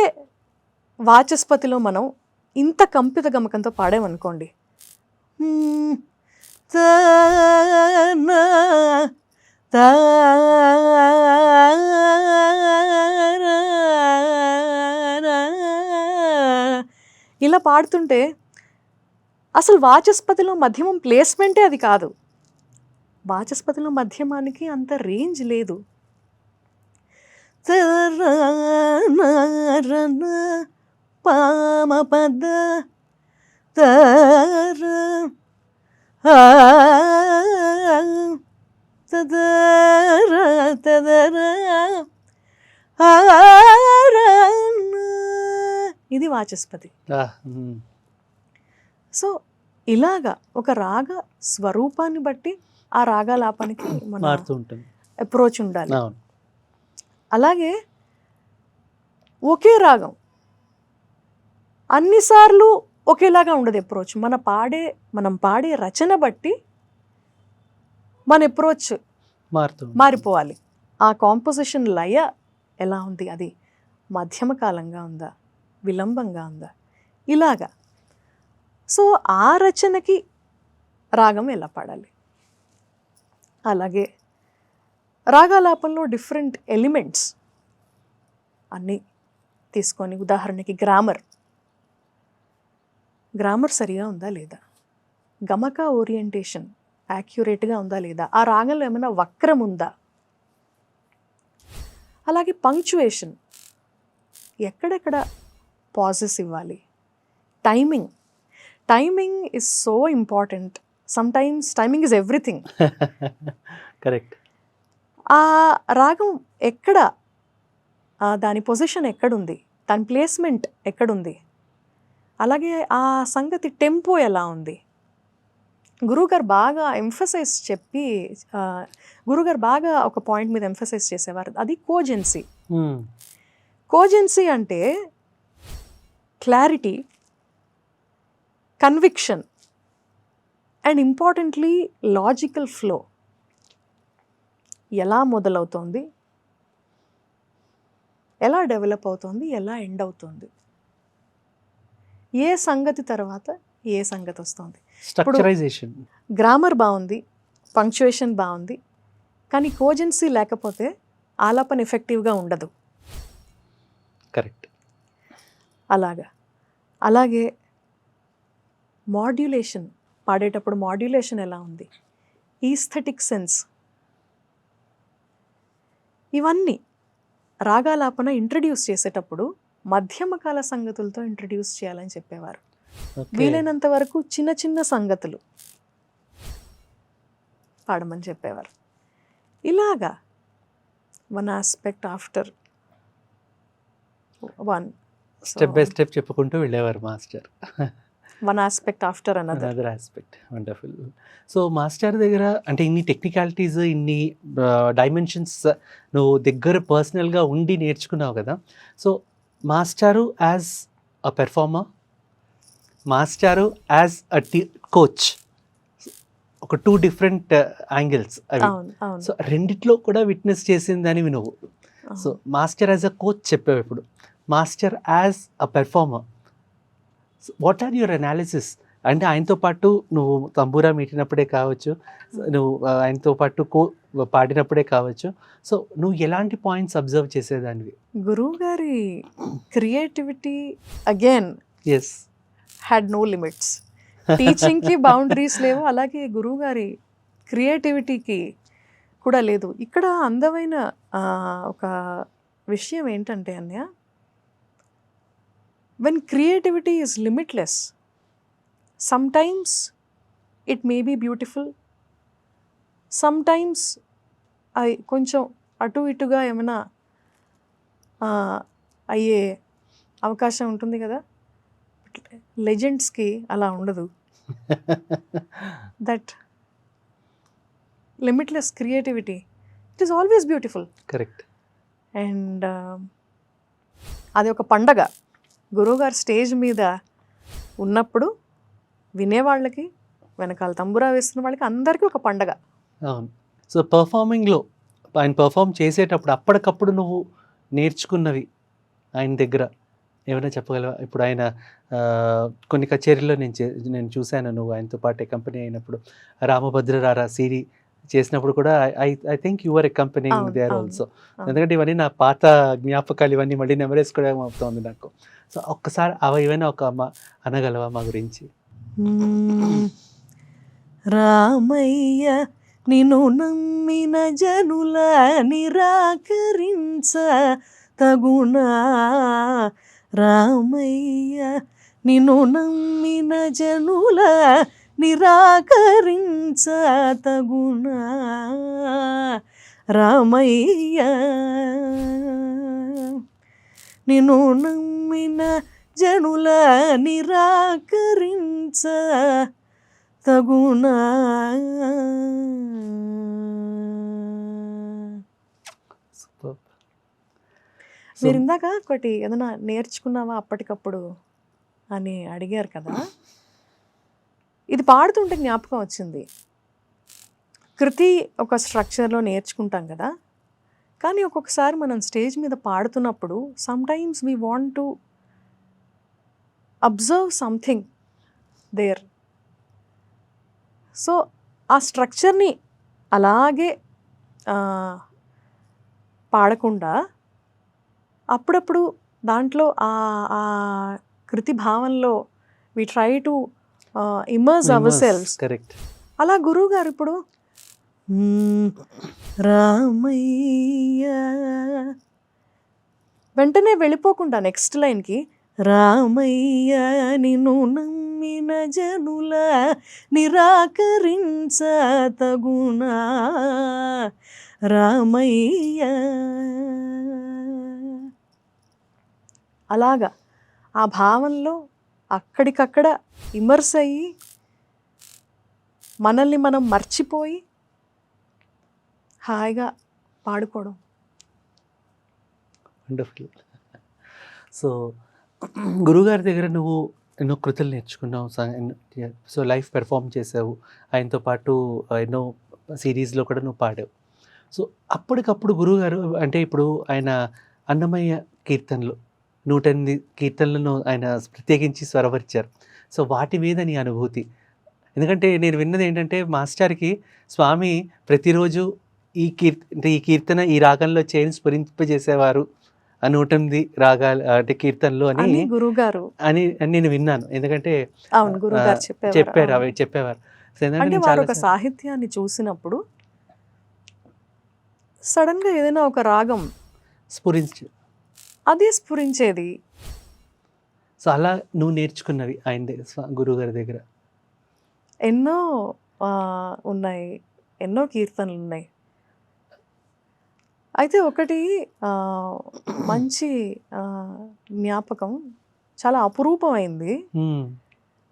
వాచస్పతిలో మనం ఇంత కంపిత గమకంతో పాడామనుకోండి, ఇలా పాడుతుంటే అసలు వాచస్పతిలో మధ్యమం ప్లేస్మెంటే అది కాదు. వాచస్పతిలో మధ్యమానికి అంత రేంజ్ లేదు. పామపద ఇది వాచస్పతి. సో ఇలాగా ఒక రాగ స్వరూపాన్ని బట్టి ఆ రాగాలాపనికి మన అప్రోచ్ ఉండాలి. అలాగే ఒకే రాగం అన్నిసార్లు ఒకేలాగా ఉండదు అప్రోచ్. మనం పాడే రచన బట్టి మన అప్రోచ్ మారిపోవాలి. ఆ కాంపోజిషన్ లయ ఎలా ఉంది, అది మధ్యమ కాలంగా ఉందా, విలంబంగా ఉందా, ఇలాగా. సో ఆ రచనకి రాగం ఎలా పాడాలి. అలాగే రాగాలాపంలో డిఫరెంట్ ఎలిమెంట్స్ అన్నీ తీసుకొని, ఉదాహరణకి గ్రామర్ సరిగా ఉందా లేదా, గమక ఓరియంటేషన్ యాక్యురేట్గా ఉందా లేదా, ఆ రాగంలో ఏమైనా వక్రం ఉందా, అలాగే పంక్చువేషన్ ఎక్కడెక్కడ పాజెస్ ఇవ్వాలి, timing is so important. Sometimes timing is everything. Correct. ఆ రాగం ఎక్కడ, దాని పొజిషన్ ఎక్కడుంది, దాని ప్లేస్మెంట్ ఎక్కడుంది, అలాగే ఆ సంగతి టెంపో ఎలా ఉంది. గురువుగారు బాగా ఒక పాయింట్ మీద ఎంఫసైజ్ చేసేవారు, అది కోజెన్సీ అంటే clarity, conviction and importantly logical flow. ఎలా మొదలవుతోంది, ఎలా డెవలప్ అవుతోంది, ఎలా ఎండ్ అవుతోంది, ఏ సంగతి తర్వాత ఏ సంగతి వస్తుంది. స్ట్రక్చరైజేషన్, గ్రామర్ బాగుంది, పంక్చుయేషన్ బాగుంది, కానీ కోజెన్సీ లేకపోతే ఆలాపన ఎఫెక్టివ్గా ఉండదు. కరెక్ట్. అలాగే మాడ్యులేషన్, పాడేటప్పుడు మాడ్యులేషన్ ఎలా ఉంది, ఈస్థెటిక్ సెన్స్, ఇవన్నీ రాగాలాపన ఇంట్రడ్యూస్ చేసేటప్పుడు మధ్యమకాల సంగతులతో ఇంట్రడ్యూస్ చేయాలని చెప్పేవారు. వీలైనంత వరకు చిన్న చిన్న సంగతులు పాడమని చెప్పేవారు. ఇలాగా one aspect after one step by step చెప్పుకుంటూ వెళ్ళేవారు master. One aspect after another. Another aspect. Wonderful. So master దగ్గర అంటే ఇన్ని టెక్నికాలిటీస్, ఇన్ని డైమెన్షన్స్ నువ్వు దగ్గర పర్సనల్గా ఉండి నేర్చుకున్నావు కదా. సో మాస్టారు యాజ్ అ పెర్ఫార్మర్, మాస్టారు యాజ్ అ కోచ్, ఒక 2 డిఫరెంట్ యాంగిల్స్ అవి. అవును అవును. సో రెండిట్లో కూడా విట్నెస్ చేసిందని నువ్వు. So master as a coach చెప్పావు, ఇప్పుడు master as a performer, what are your analysis? అంటే ఆయనతో పాటు నువ్వు తంబూరా మీటినప్పుడే కావచ్చు, నువ్వు ఆయనతో పాటు పాడినప్పుడే కావచ్చు, సో నువ్వు ఎలాంటి పాయింట్స్ అబ్జర్వ్ చేసేదానివి? గురువు గారి creativity again yes, had no limits. టీచింగ్కి బౌండరీస్ లేవు, అలాగే గురువు గారి క్రియేటివిటీకి కూడా లేదు. ఇక్కడ అందమైన ఒక విషయం ఏంటంటే అన్నయ్య, when creativity is limitless, sometimes it may be beautiful, sometimes కొంచెం అటు ఇటుగా ఏమైనా అయ్యే అవకాశం ఉంటుంది కదా. లెజెండ్స్కి అలా ఉండదు. That limitless creativity, it is always beautiful. Correct. And అది ఒక పండగ. గురువుగారు స్టేజ్ మీద ఉన్నప్పుడు వినేవాళ్ళకి, వెనకాల తంబురా వేస్తున్న వాళ్ళకి అందరికీ ఒక పండగ. అవును. సో పర్ఫార్మింగ్లో ఆయన పర్ఫామ్ చేసేటప్పుడు అప్పటికప్పుడు నువ్వు నేర్చుకున్నవి ఆయన దగ్గర ఏమైనా చెప్పగలవా? ఇప్పుడు ఆయన కొన్ని కచేరీల్లో నేను చూశాను, నువ్వు ఆయనతో పాటు కంపెనీ అయినప్పుడు రామభద్రరారా సిరి చేసినప్పుడు కూడా I think your accompanying there also. ఎందుకంటే ఇవన్నీ నా పాత జ్ఞాపకాలు, ఇవన్నీ మళ్ళీ నెమరేసుకోవడం అవుతుంది నాకు. సో ఒక్కసారి అవి ఏమైనా ఒక అనగలవా మా గురించి? రామయ్య నిన్ను నమ్మిన జనుల నిరాకరించ తగునా, రామయ్య నిన్ను నమ్మిన జనుల నిరాకరించ తగునా, రామయ్య నిన్ను నమ్మిన జనుల నిరాకరించ తగునా. మీరు ఇందాక ఒకటి ఏదైనా నేర్చుకున్నావా అప్పటికప్పుడు అని అడిగారు కదా, ఇది పాడుతుంటే జ్ఞాపకం వచ్చింది. కృతి ఒక స్ట్రక్చర్లో నేర్చుకుంటాం కదా, కానీ ఒక్కొక్కసారి మనం స్టేజ్ మీద పాడుతున్నప్పుడు sometimes we want to observe something there. So ఆ స్ట్రక్చర్ని అలాగే పాడకుండా అప్పుడప్పుడు దాంట్లో ఆ కృతి భావంలో we try to immerse ourselves. Correct. అలా గురువు గారు ఇప్పుడు రామయ్య వెంటనే వెళ్ళిపోకుండా నెక్స్ట్ లైన్కి రామయ్య నిన్ను నమ్మిన జనుల నిరాకరించ తగునా, రామయ్య. అలాగా ఆ భావంలో అక్కడికక్కడ ఇమర్స్ అయ్యి మనల్ని మనం మర్చిపోయి హాయిగా పాడుకోవడం. వండర్ఫుల్. సో గురువుగారి దగ్గర నువ్వు ఎన్నో కృతులు నేర్చుకున్నావు, సో లైఫ్ పెర్ఫామ్ చేసావు, ఆయనతో పాటు ఎన్నో సిరీస్లో కూడా నువ్వు పాడావు. సో అప్పటికప్పుడు గురువుగారు అంటే ఇప్పుడు ఆయన అన్నమయ్య కీర్తనలు 108 కీర్తనలను ఆయన ప్రత్యేకించి స్వరపరిచారు. సో వాటి మీద నీ అనుభూతి? ఎందుకంటే నేను విన్నది ఏంటంటే మాస్టర్కి స్వామి ప్రతిరోజు ఈ కీర్తన ఈ రాగంలో చేయని స్ఫురింపజేసేవారు, 108 రాగాలు అంటే కీర్తనలు అని గురువుగారు అని నేను విన్నాను. ఎందుకంటే చెప్పారు అవి చెప్పేవారు. ఒక సాహిత్యాన్ని చూసినప్పుడు సడన్గా ఏదైనా ఒక రాగం అదే స్ఫురించేది. సో అలా నువ్వు నేర్చుకున్నవి ఆయన దగ్గర, గురువుగారి దగ్గర ఎన్నో ఉన్నాయి, ఎన్నో కీర్తనలు ఉన్నాయి. అయితే ఒకటి మంచి జ్ఞాపకం చాలా అపురూపమైంది.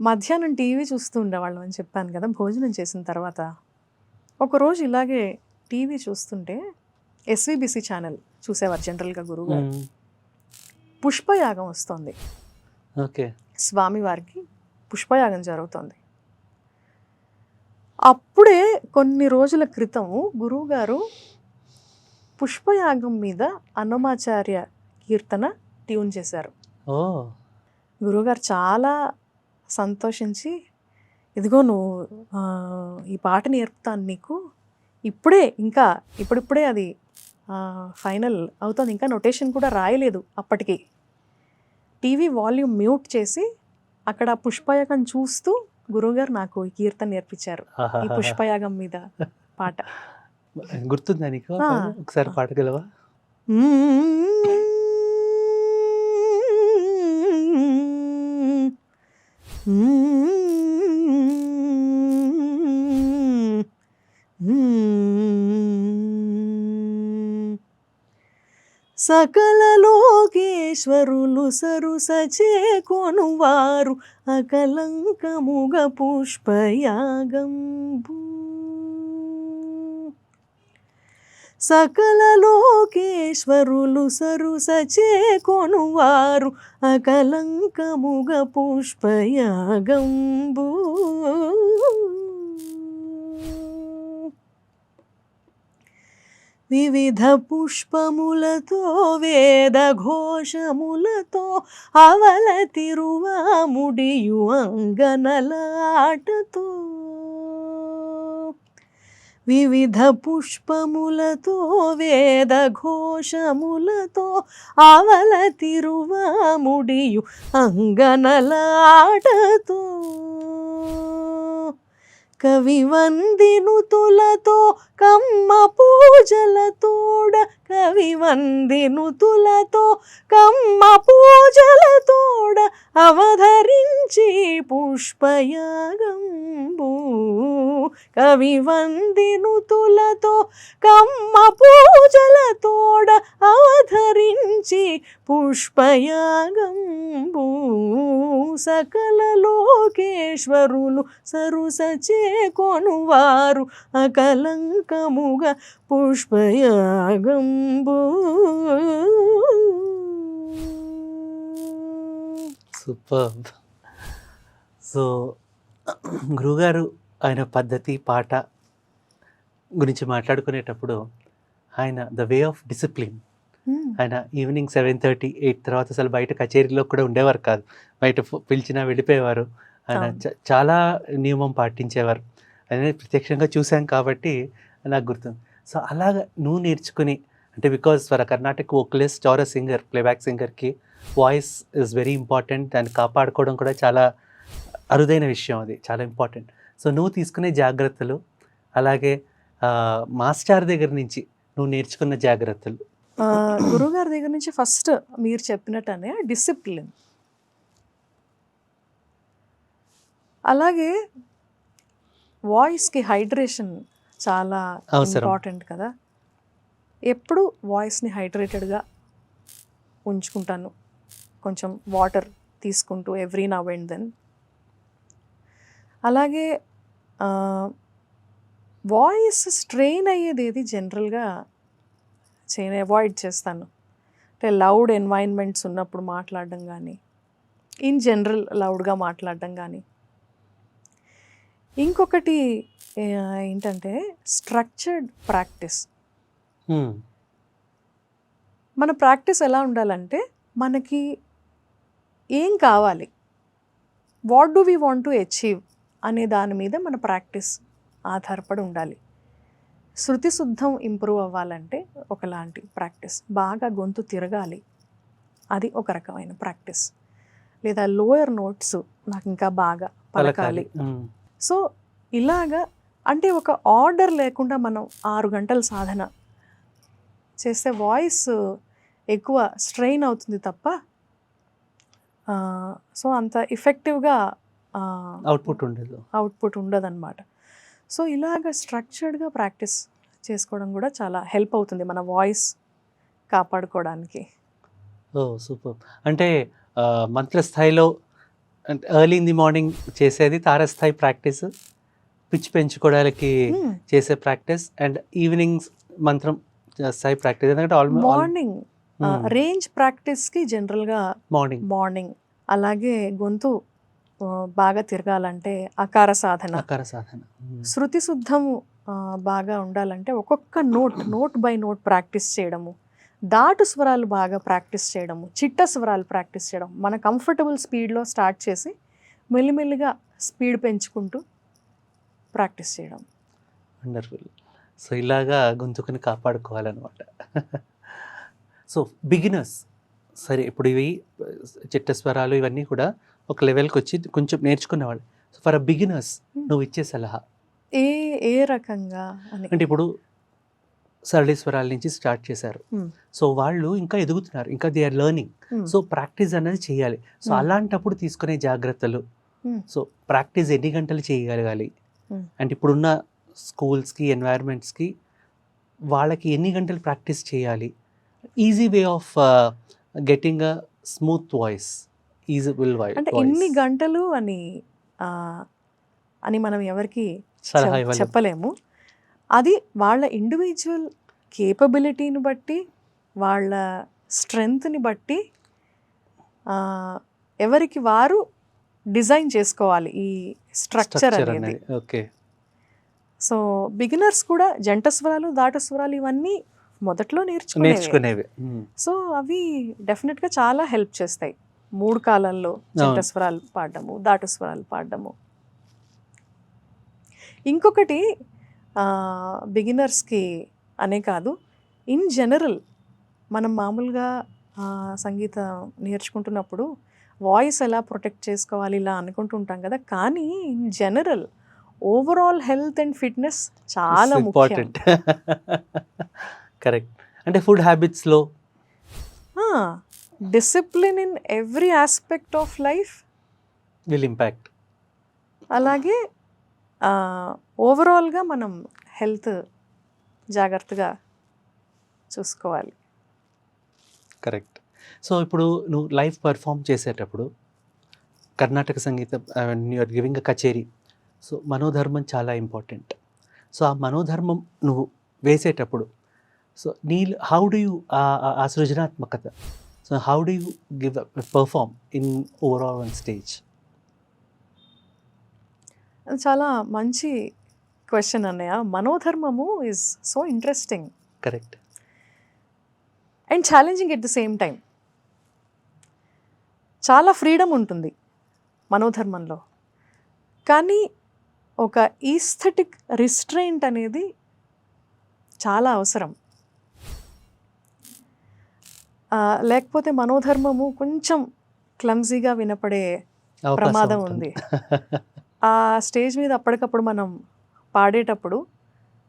మధ్యాహ్నం టీవీ చూస్తూ ఉండేవాళ్ళం అని చెప్పాను కదా భోజనం చేసిన తర్వాత. ఒకరోజు ఇలాగే టీవీ చూస్తుంటే ఎస్విబిసి ఛానల్ చూసేవారు జనరల్గా గురువుగారు. పుష్పయాగం వస్తుంది, ఓకే, స్వామివారికి పుష్పయాగం జరుగుతుంది. అప్పుడే కొన్ని రోజుల క్రితం గురువుగారు పుష్పయాగం మీద అన్నమాచార్య కీర్తన ట్యూన్ చేశారు. గురువుగారు చాలా సంతోషించి, ఇదిగో నువ్వు ఈ పాట నేర్పుతాను నీకు, ఇప్పుడే ఇంకా ఇప్పుడిప్పుడే అది ఫైనల్ అవుతుంది, ఇంకా నొటేషన్ కూడా రాయలేదు అప్పటికి. టీవీ వాల్యూమ్ మ్యూట్ చేసి అక్కడ పుష్పయాగం చూస్తూ గురువుగారు నాకు ఈ కీర్తన నేర్పించారు, ఈ పుష్పయాగం మీద పాట. గుర్తుందా నీకు? ఒకసారి పాడగలవా? సకల లోకేశ్వరులు సరుసచే కొనువారు అకలంకముగ పుష్పయాగంబు. సకల లోకేశ్వరులు సరుసచే కొనువారు అకలంకముగ పుష్పయాగంబు. వివిధ పుష్పములతో వేద ఘోషములతో అవల తిరువాముడియు అంగనలాటతో. వివిధ పుష్పములతో వేద ఘోషములతో అవల తిరువాముడియు అంగనలాటతో. కవి వందినుతులతో కమ్మ పూజలతోడ, కవి వందినుతులతో కమ్మ పూజలతోడ అవధరించి పుష్పయాగంబు. కవి వందినుతులతో కమ్మ పూజలతోడ అవధరించి పుష్పయాగంబు. సకల లోకేశ్వరులు సరుసచే కొనువారు అకలంకముగ పుష్పయాగంబు. సూపర్. సో గురుగారు ఆయన పద్ధతి పాట గురించి మాట్లాడుకునేటప్పుడు ఆయన ద వే ఆఫ్ డిసిప్లిన్, ఆయన ఈవినింగ్ 7:30, 8 తర్వాత అసలు బయట కచేరీలో కూడా ఉండేవారు కాదు, బయట పిలిచినా వెళ్ళిపోయేవారు. ఆయన చాలా నియమం పాటించేవారు. అనేది ప్రత్యక్షంగా చూసాం కాబట్టి నాకు గుర్తుంది. సో అలాగా నువ్వు నేర్చుకుని, అంటే because for a Carnatic vocalist or a singer, playback సింగర్కి వాయిస్ ఇస్ వెరీ ఇంపార్టెంట్. దాన్ని కాపాడుకోవడం కూడా చాలా అరుదైన విషయం, అది చాలా ఇంపార్టెంట్. సో నువ్వు తీసుకునే జాగ్రత్తలు, అలాగే మాస్టర్ దగ్గర నుంచి నువ్వు నేర్చుకున్న జాగ్రత్తలు. గురువుగారి దగ్గర నుంచి ఫస్ట్ మీరు చెప్పినట్టనే డిసిప్లిన్, అలాగే వాయిస్కి హైడ్రేషన్ చాలా ఇంపార్టెంట్ కదా. ఎప్పుడు వాయిస్ని హైడ్రేటెడ్గా ఉంచుకుంటాను, కొంచెం వాటర్ తీసుకుంటూ ఎవ్రీ నౌ అండ్ దెన్. అలాగే వాయిస్ స్ట్రెయిన్ అయ్యేది ఏది జనరల్గా అవాయిడ్ చేస్తాను. అంటే లౌడ్ ఎన్వైర్న్మెంట్స్ ఉన్నప్పుడు మాట్లాడడం కానీ, ఇన్ జనరల్ లౌడ్గా మాట్లాడడం కానీ. ఇంకొకటి ఏంటంటే స్ట్రక్చర్డ్ ప్రాక్టీస్. మన ప్రాక్టీస్ ఎలా ఉండాలంటే, మనకి ఏం కావాలి, what do we want to achieve అనే దాని మీద మన ప్రాక్టీస్ ఆధారపడి ఉండాలి. శృతి శుద్ధం ఇంప్రూవ్ అవ్వాలంటే ఒకలాంటి ప్రాక్టీస్, బాగా గొంతు తిరగాలి, అది ఒక రకమైన ప్రాక్టీస్. లేదా లోయర్ నోట్స్ నాకు ఇంకా బాగా పలకాలి. సో ఇలాగా, అంటే ఒక ఆర్డర్ లేకుండా మనం 6 గంటల సాధన చేస్తే వాయిస్ ఎక్కువ స్ట్రెయిన్ అవుతుంది తప్ప సో అంత ఎఫెక్టివ్గా అవుట్పుట్ ఉండదన్నమాట. సో ఇలాగ స్ట్రక్చర్డ్గా ప్రాక్టీస్ చేసుకోవడం కూడా చాలా హెల్ప్ అవుతుంది మన వాయిస్ కాపాడుకోవడానికి. ఓ సూపర్. అంటే మంత్రస్థాయిలో అంటే ఎర్లీ ఇన్ ది మార్నింగ్ చేసేది తారస్థాయి ప్రాక్టీస్, పిచ్ పెంచుకోవడానికి చేసే ప్రాక్టీస్, అండ్ ఈవినింగ్స్ మంత్రం స్థాయి ప్రాక్టీస్. ఎందుకంటే మార్నింగ్ రేంజ్ ప్రాక్టీస్కి జనరల్గా మార్నింగ్, అలాగే గొంతు బాగా తిరగాలంటే అకార సాధన, శృతి శుద్ధము బాగా ఉండాలంటే ఒక్కొక్క నోట్ బై నోట్ ప్రాక్టీస్ చేయడము, దాటు స్వరాలు బాగా ప్రాక్టీస్ చేయడము, చిట్ట స్వరాలు ప్రాక్టీస్ చేయడం, మన కంఫర్టబుల్ స్పీడ్లో స్టార్ట్ చేసి మెల్లిమెల్లిగా స్పీడ్ పెంచుకుంటూ ప్రాక్టీస్ చేయడం. వండర్ఫుల్. సో ఇలాగా గొంతుకుని కాపాడుకోవాలన్నమాట. సో బిగినర్స్, సరే ఇప్పుడు ఇవి చిట్ట స్వరాలు ఇవన్నీ కూడా ఒక లెవెల్కి వచ్చి కొంచెం నేర్చుకునేవాళ్ళు. సో ఫర్ అ బిగినర్స్ నువ్వు ఇచ్చే సలహా ఏ రకంగా అంటే ఇప్పుడు సరళి స్వరాల నుంచి స్టార్ట్ చేశారు, సో వాళ్ళు ఇంకా ఎదుగుతున్నారు, ఇంకా they are learning, so practice అనేది చేయాలి. సో అలాంటప్పుడు తీసుకునే జాగ్రత్తలు, సో ప్రాక్టీస్ ఎన్ని గంటలు చేయగలగాలి, అంటే ఇప్పుడున్న స్కూల్స్కి ఎన్వైర్న్మెంట్స్కి వాళ్ళకి ఎన్ని గంటలు ప్రాక్టీస్ చేయాలి, easy way of getting a smooth voice, ఈజీబుల్ వాయిస్ అంటే ఎన్ని గంటలు అని మనం ఎవరికి చెప్పలేము. అది వాళ్ళ ఇండివిజువల్ కేపబిలిటీని బట్టి, వాళ్ళ స్ట్రెంగ్త్ని బట్టి ఎవరికి వారు డిజైన్ చేసుకోవాలి ఈ స్ట్రక్చర్ అనేది. ఓకే. సో బిగినర్స్ కూడా జంట స్వరాలు, దాటు స్వరాలు ఇవన్నీ మొదట్లో నేర్చుకునేవి. సో అవి డెఫినెట్గా చాలా హెల్ప్ చేస్తాయి. 3 కాలాల్లో జంట స్వరాలు పాడడము, దాటు స్వరాలు పాడడము. ఇంకొకటి బిగినర్స్కి అనే కాదు, ఇన్ జనరల్ మనం మామూలుగా సంగీతం నేర్చుకుంటున్నప్పుడు వాయిస్ ఎలా ప్రొటెక్ట్ చేసుకోవాలి ఇలా అనుకుంటుంటాం కదా, కానీ in general overall health and fitness చాలా ముఖ్యం. కరెక్ట్. అంటే ఫుడ్ హ్యాబిట్స్లో discipline in every aspect of life will impact. అలాగే ఓవరాల్గా మనం హెల్త్ జాగ్రత్తగా చూసుకోవాలి. కరెక్ట్. సో ఇప్పుడు నువ్వు లైవ్ పర్ఫామ్ చేసేటప్పుడు కర్ణాటక సంగీతం, యూఆర్ గివింగ్ అ కచేరీ, సో మనోధర్మం చాలా ఇంపార్టెంట్. సో ఆ మనోధర్మం నువ్వు వేసేటప్పుడు, సో హౌ డు యూ ఆ సృజనాత్మకత, so how do you give perform in overall on stage? చాలా మంచి క్వశ్చన్ అన్నయ్య. మనోధర్మము is so interesting. Correct. And challenging at the same time. చాలా ఫ్రీడమ్ ఉంటుంది మనోధర్మంలో, కానీ ఒక ఈస్థెటిక్ రిస్ట్రెయింట్ అనేది చాలా అవసరం. లేకపోతే మనోధర్మము కొంచెం క్లమ్జీగా వినపడే ప్రమాదం ఉంది. ఆ స్టేజ్ మీద అప్పటికప్పుడు మనం పాడేటప్పుడు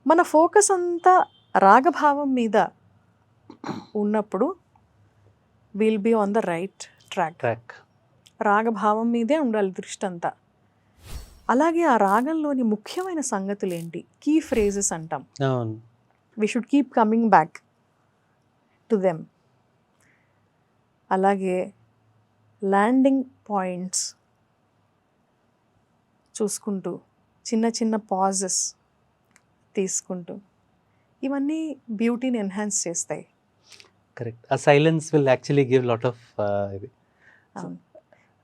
మన ఫోకస్ అంతా రాగభావం మీద ఉన్నప్పుడు will be on the right track. రాగభావం మీదే ఉండాలి దృష్టి అంతా. అలాగే ఆ రాగంలోని ముఖ్యమైన సంగతులు ఏంటి, కీ ఫ్రేజెస్ అంటాం, we should keep coming back to them. అలాగే ల్యాండింగ్ పాయింట్స్ చూసుకుంటూ, చిన్న చిన్న పాజెస్ తీసుకుంటూ, ఇవన్నీ బ్యూటీని ఎన్హాన్స్ చేస్తాయి. కరెక్ట్. ఆ silence will actually give lot of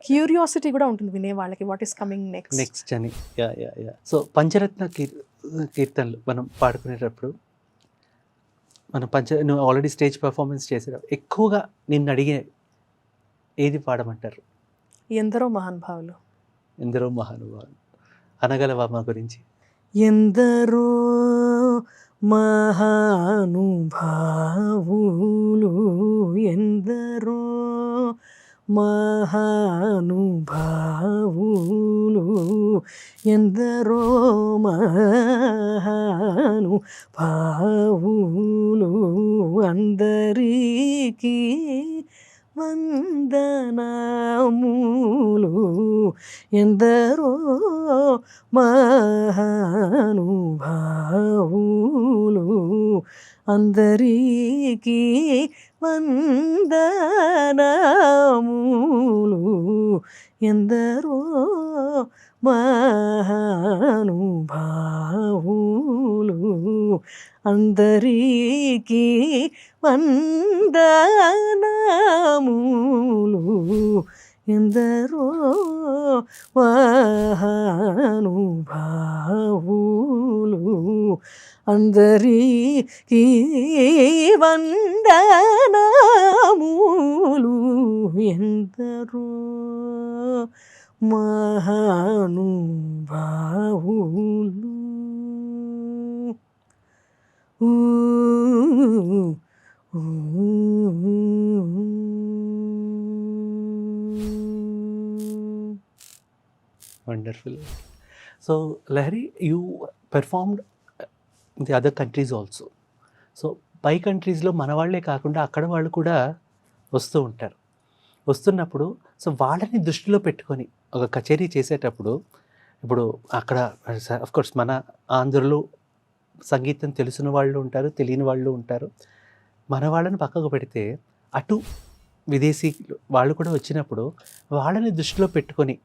curiosity కూడా ఉంటుంది వినే వాళ్ళకి, వాట్ ఈస్ కమింగ్ నెక్స్ట్ అని. సో పంచరత్న కీర్తనలు మనం పాడుకునేటప్పుడు, నువ్వు ఆల్రెడీ స్టేజ్ పర్ఫార్మెన్స్ చేసేటప్పుడు ఎక్కువగా నిన్ను అడిగే ఏది పాడమంటారు? ఎందరో మహానుభావులు. ఎందరో మహానుభావులు అనగలవా మా గురించి? ఎందరో మహానుభావులు, ఎందరో మహానుభావులు, ఎందరో మహానుభావులు, అందరికీ వందనములు, ఎందరో మహానుభావులు, అందరికీ వందనములు ఎందరో మహానుభావులు అందరికీ వందనములు ఎందరో మహానుభావులు అందరికీ వందనములు ఎందరో మహానుభావులు. Wonderful. So Lahari, you performed in the other countries also. So పై కంట్రీస్లో మన వాళ్ళే కాకుండా అక్కడ వాళ్ళు కూడా వస్తూ ఉంటారు. వస్తున్నప్పుడు సో వాళ్ళని దృష్టిలో పెట్టుకొని ఒక కచేరీ చేసేటప్పుడు, ఇప్పుడు అక్కడ కోర్స్ మన ఆంధ్రలో సంగీతం తెలిసిన వాళ్ళు ఉంటారు, తెలియని వాళ్ళు ఉంటారు. మన వాళ్ళని పక్కకు పెడితే అటు విదేశీ వాళ్ళు కూడా వచ్చినప్పుడు వాళ్ళని దృష్టిలో పెట్టుకొని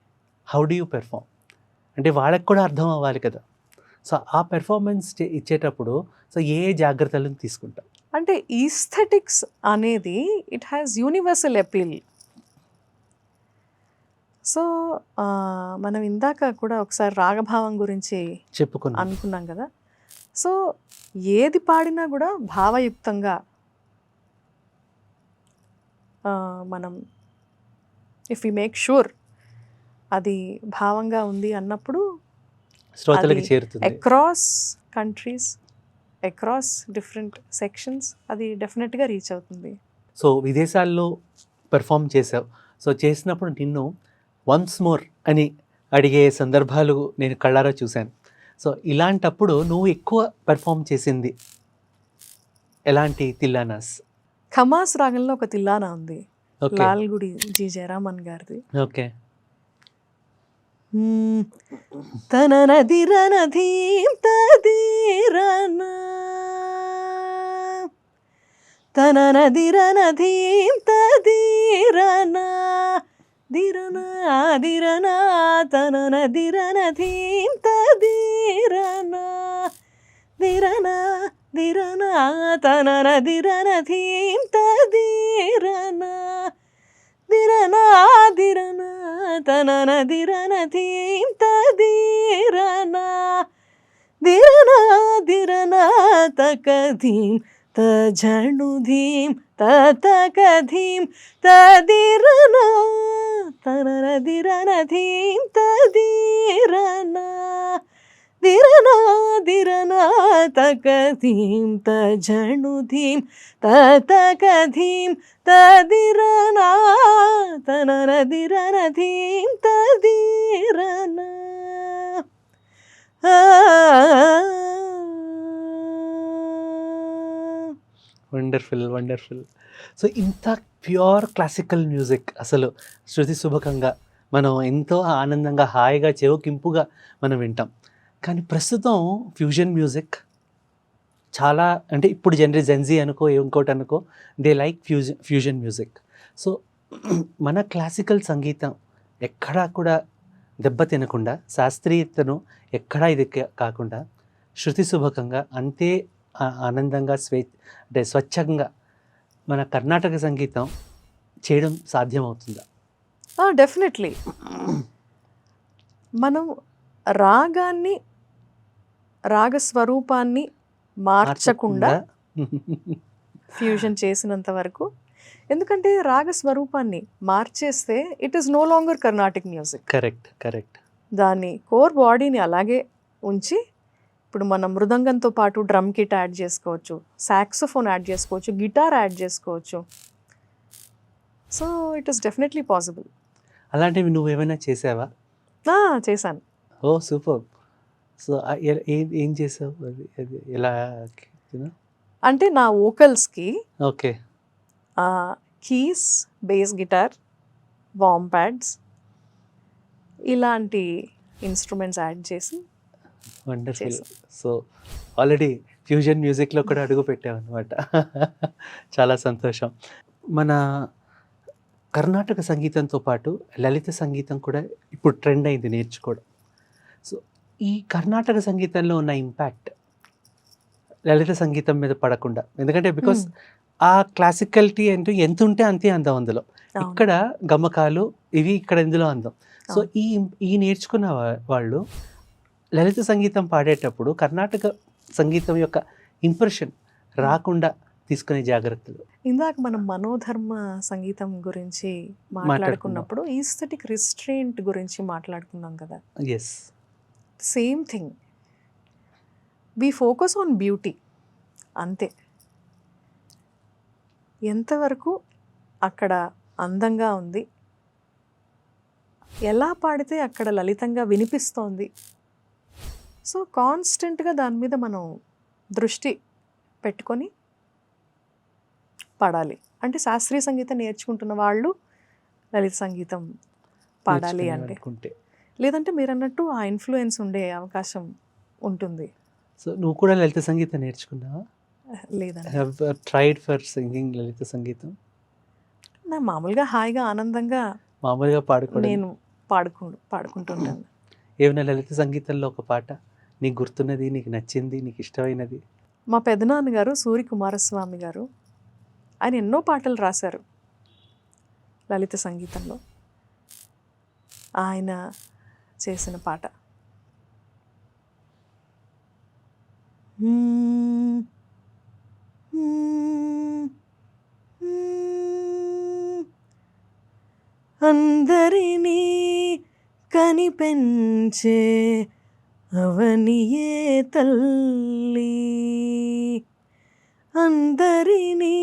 హౌ డు యూ పెర్ఫామ్ అంటే వాళ్ళకి కూడా అర్థం అవ్వాలి కదా. సో ఆ పెర్ఫార్మెన్స్ ఇచ్చేటప్పుడు సో ఏ జాగ్రత్తలను తీసుకుంటాం? అంటే ఈస్థెటిక్స్ అనేది it has universal appeal. So మనం ఇందాక కూడా ఒకసారి రాగభావం గురించి అనుకున్నాం కదా. సో ఏది పాడినా కూడా భావయుక్తంగా మనం ఇఫ్ యూ మేక్ షూర్ అది భావంగా ఉంది అన్నప్పుడు శ్రోతలకి చేరుతుంది. Across countries, across different sections అది డెఫినెట్గా రీచ్ అవుతుంది. సో విదేశాల్లో పెర్ఫామ్ చేసావు. సో చేసినప్పుడు నిన్ను వన్స్ మోర్ అని అడిగే సందర్భాలు నేను కళ్ళారా చూశాను. సో ఇలాంటప్పుడు నువ్వు ఎక్కువ పెర్ఫామ్ చేసింది ఎలాంటి తిల్లానాస్? ఖమాస్ రాగంలో ఒక తిల్లానా ఉంది, లాల్గుడి జి జయరామన్ గారిది. ఓకే. తననదిరనధీం తదీరన తననదిరనధీం తదీరన దిరన దిరన తననదిరనధీం తదీరన దిరన దిరన తననదిరనధీం తదీరన దిరన దిరన తననదిరనధీం తదీరన దిరన దిరన తకధీం తజణుధీం తతకధీం తదిరన తననదిరనధీం తదీరన దిరన దిరన తకధీం తజణుధీం తతకధీం తదిరన తననదిరనధీం తదీరన. Wonderful, wonderful. సో ఇంత ప్యూర్ క్లాసికల్ మ్యూజిక్ అసలు శృతి శుభకంగా మనం ఎంతో ఆనందంగా హాయిగా చెవుకింపుగా మనం వింటాం. కానీ ప్రస్తుతం ఫ్యూజన్ మ్యూజిక్ చాలా, అంటే ఇప్పుడు జెన్జీ అనుకో ఇంకోటి అనుకో, they like fusion music. So మన క్లాసికల్ సంగీతం ఎక్కడా కూడా దెబ్బ తినకుండా, శాస్త్రీయతను ఎక్కడా ఇది కాకుండా శృతి శుభకంగా అంతే ఆనందంగా అంటే స్వచ్ఛంగా మన కర్ణాటక సంగీతం చేయడం సాధ్యమవుతుందా? డెఫినెట్లీ. మనం రాగాన్ని, రాగ స్వరూపాన్ని మార్చకుండా ఫ్యూజన్ చేసినంత వరకు, ఎందుకంటే రాగ స్వరూపాన్ని మార్చేస్తే it is no longer Carnatic music. Correct, correct. దాని కోర్ బాడీని అలాగే ఉంచి, ఇప్పుడు మనం మృదంగంతో పాటు డ్రమ్ కిట్ యాడ్ చేసుకోవచ్చు, సాక్సోఫోన్ యాడ్ చేసుకోవచ్చు, గిటార్ యాడ్ చేసుకోవచ్చు. So it is definitely possible. అలాంటివి నువ్వు ఏమైనా చేసావా? చేశాను. ఓ సూపర్. సో ఏం చేసావు? అది ఎలా? అంటే నా వోకల్స్కి ఓకే కీస్, బేస్ గిటార్, వామ్ ప్యాడ్స్ ఇలాంటి ఇన్స్ట్రుమెంట్స్ యాడ్ చేసి. వండర్ఫుల్. సో ఆల్రెడీ ఫ్యూజన్ మ్యూజిక్లో కూడా అడుగు పెట్టామన్నమాట. చాలా సంతోషం. మన కర్ణాటక సంగీతంతో పాటు లలిత సంగీతం కూడా ఇప్పుడు ట్రెండ్ అయింది నేర్చుకోవడం. సో ఈ కర్ణాటక సంగీతంలో ఉన్న ఇంపాక్ట్ లలిత సంగీతం మీద పడకుండా, ఎందుకంటే బికాస్ ఆ క్లాసికల్టీ అంటూ ఎంత ఉంటే అంతే అందం అందులో. ఇక్కడ గమకాలు ఇవి ఇక్కడ ఇందులో అందం. సో ఈ నేర్చుకున్న వాళ్ళు లలిత సంగీతం పాడేటప్పుడు కర్ణాటక సంగీతం యొక్క ఇంప్రెషన్ రాకుండా తీసుకునే జాగ్రత్తలు. ఇందాక మనం మనోధర్మ సంగీతం గురించి మాట్లాడుకున్నప్పుడు ఈస్థెటిక్ రిస్ట్రెయింట్ గురించి మాట్లాడుకున్నాం కదా. Yes, same thing, we focus on beauty అంతే. ఎంతవరకు అక్కడ అందంగా ఉంది, ఎలా పాడితే అక్కడ లలితంగా వినిపిస్తోంది. సో కాన్స్టెంట్గా దాని మీద మనం దృష్టి పెట్టుకొని పాడాలి. అంటే శాస్త్రీయ సంగీతం నేర్చుకుంటున్న వాళ్ళు లలిత సంగీతం పాడాలి అంటే, లేదంటే మీరు అన్నట్టు ఆ ఇన్ఫ్లుయెన్స్ ఉండే అవకాశం ఉంటుంది. సో నువ్వు కూడా లలిత సంగీతం నేర్చుకున్నావా? లేదండి. ట్రైడ్ ఫర్ సింగింగ్ లలిత సంగీతం? నా మామూలుగా హాయిగా ఆనందంగా మామూలుగా నేను పాడుకుంటుంటాను. ఏమైనా లలిత సంగీతంలో ఒక పాట నీకు గుర్తున్నది, నీకు నచ్చింది, నీకు ఇష్టమైనది? మా పెదనాన్నగారు సూరి కుమారస్వామి గారు, ఆయన ఎన్నో పాటలు రాశారు లలిత సంగీతంలో. ఆయన చేసిన పాట అందరినీ కనిపెంచే అవనియే తల్లి, అందరినీ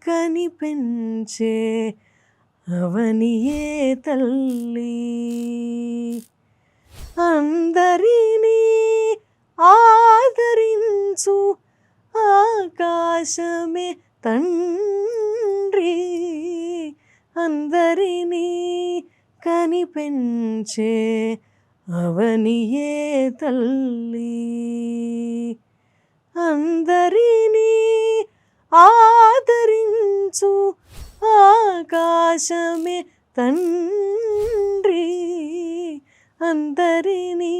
కనిపెంచే అవనియే తల్లి, అందరినీ ఆదరించు ఆకాశమే తండ్రి, అందరినీ కనిపెంచే అవనియే తల్లి, అందరినీ ఆదరించు ఆకాశమే తండ్రి, అందరినీ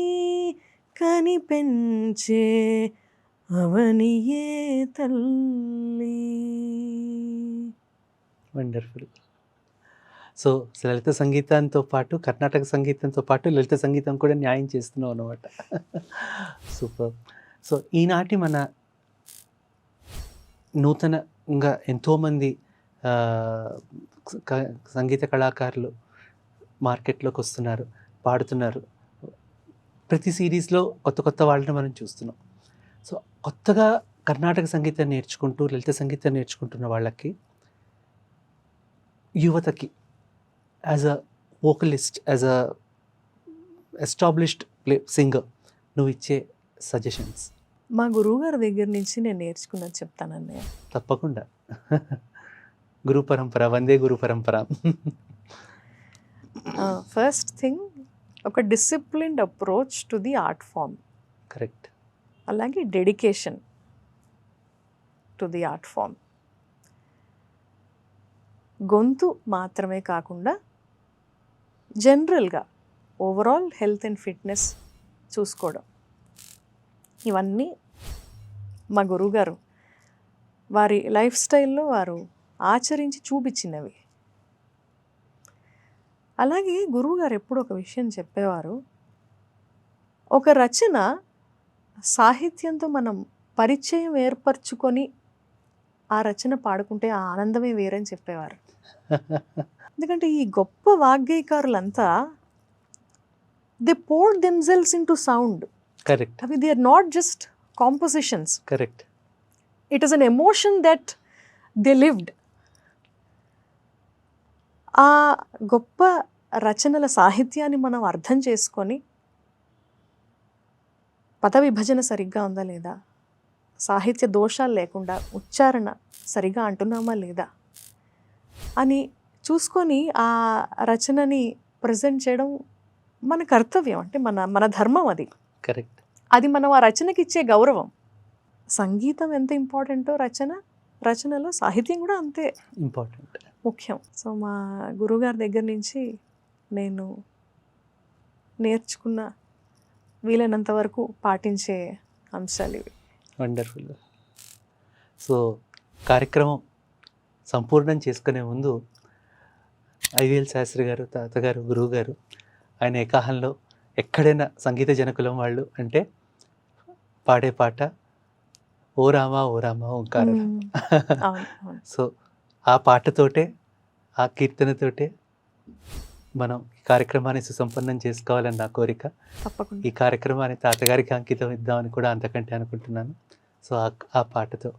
కనిపెంచే అవనియే తల్లి. వండర్ఫుల్. సో లలిత సంగీతంతో పాటు కర్ణాటక సంగీతంతో పాటు లలిత సంగీతం కూడా న్యాయం చేస్తున్నావు అనమాట. సూపర్. సో ఈనాటి మన నూతనంగా ఎంతోమంది సంగీత కళాకారులు మార్కెట్లోకి వస్తున్నారు, పాడుతున్నారు. ప్రతి సిరీస్లో కొత్త కొత్త వాళ్ళని మనం చూస్తున్నాం. సో కొత్తగా కర్ణాటక సంగీతం నేర్చుకుంటూ లలిత సంగీతం నేర్చుకుంటున్న వాళ్ళకి, యువతకి, as a vocalist, as a established singer, నువ్వు ఇచ్చే సజెషన్స్? మా గురువుగారి దగ్గర నుంచి నేను నేర్చుకున్నది చెప్తానన్నయ్య. తప్పకుండా. గురు పరంపర, వందే గురు పరంపర. ఫస్ట్ థింగ్, ఒక disciplined approach to the art form. Correct. అలాగే dedication to the art form. గొంతు మాత్రమే కాకుండా జనరల్గా ఓవరాల్ హెల్త్ అండ్ ఫిట్నెస్ చూసుకోవడం, ఇవన్నీ మా గురువుగారు వారి లైఫ్ స్టైల్లో వారు ఆచరించి చూపించినవి. అలాగే గురువుగారు ఎప్పుడు ఒక విషయం చెప్పేవారు, ఒక రచన సాహిత్యంతో మనం పరిచయం ఏర్పరచుకొని ఆ రచన పాడుకుంటే ఆ ఆనందమే వేరని చెప్పేవారు. ఎందుకంటే ఈ గొప్ప వాగ్గేయకారులంతా they poured themselves into sound. Correct. అవి they are not just compositions. Correct. It is an emotion that they lived. ఆ గొప్ప రచనల సాహిత్యాన్ని మనం అర్థం చేసుకొని పద విభజన సరిగ్గా ఉందా లేదా, సాహిత్య దోషాలు లేకుండా ఉచ్చారణ సరిగా అంటున్నామా లేదా అని చూసుకొని ఆ రచనని ప్రజెంట్ చేయడం మన కర్తవ్యం. అంటే మన ధర్మం అది. కరెక్ట్. అది మనం ఆ రచనకి ఇచ్చే గౌరవం. సంగీతం ఎంత ఇంపార్టెంటో రచనలో సాహిత్యం కూడా అంతే ఇంపార్టెంట్, ముఖ్యం. సో మా గురువుగారి దగ్గర నుంచి నేను నేర్చుకున్న వీలైనంత వరకు పాటించే అంశాలు ఇవి. వండర్ఫుల్. సో కార్యక్రమం సంపూర్ణం చేసుకునే ముందు ఐవీఎల్ శాస్త్రి గారు, తాతగారు, గురువు గారు, ఆయన ఏకాహంలో ఎక్కడైనా సంగీత జనకులం వాళ్ళు అంటే పాడే పాట ఓ రామ ఓ రామ ఓంకార. సో ఆ పాటతోటే, ఆ కీర్తనతోటే మనం ఈ కార్యక్రమాన్ని సుసంపన్నం చేసుకోవాలని నా కోరిక. తప్పకుండా ఈ కార్యక్రమాన్ని తాతగారికి అంకితం ఇద్దామని కూడా అంతకంటే అనుకుంటున్నాను. సో ఆ పాటతో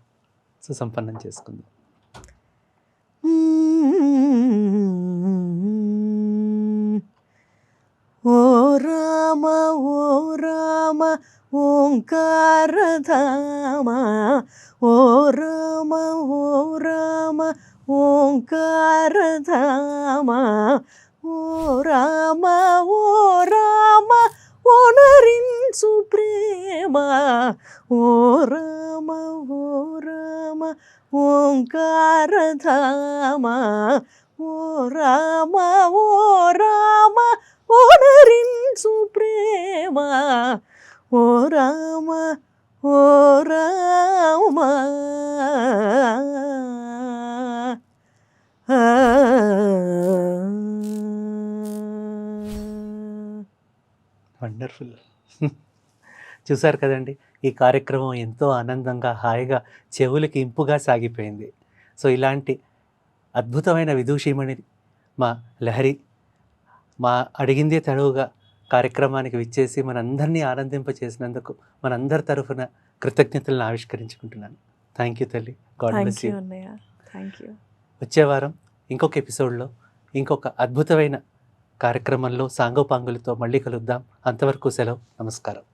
సుసంపన్నం చేసుకుందాం. ఓ రామ ఓ రామ ఓంకారధామ, ఓ రామ ఓ రామ ఓంకారధామ, ఓ రామ ఓ రామ ఓనరించు ప్రేమ, ఓ రామ ఓ రామ ఓంకారధామ, ఓ రామ ఓ రామ ఓనరించు ప్రేమ, ఓ రామ ఓ రామ. వండర్ఫుల్. చూసారు కదండి, ఈ కార్యక్రమం ఎంతో ఆనందంగా, హాయిగా, చెవులకి ఇంపుగా సాగిపోయింది. సో ఇలాంటి అద్భుతమైన విదూషీమణి మా లహరి మా అడిగిందే తడవుగా కార్యక్రమానికి విచ్చేసి మనందరినీ ఆనందింపచేసినందుకు మనందరి తరఫున కృతజ్ఞతలను ఆవిష్కరించుకుంటున్నాను. థ్యాంక్ యూ తల్లి. God bless you. వచ్చే వారం ఇంకొక ఎపిసోడ్లో ఇంకొక అద్భుతమైన కార్యక్రమంలో సాంగోపాంగులతో మళ్ళీ కలుద్దాం. అంతవరకు సెలవు. నమస్కారం.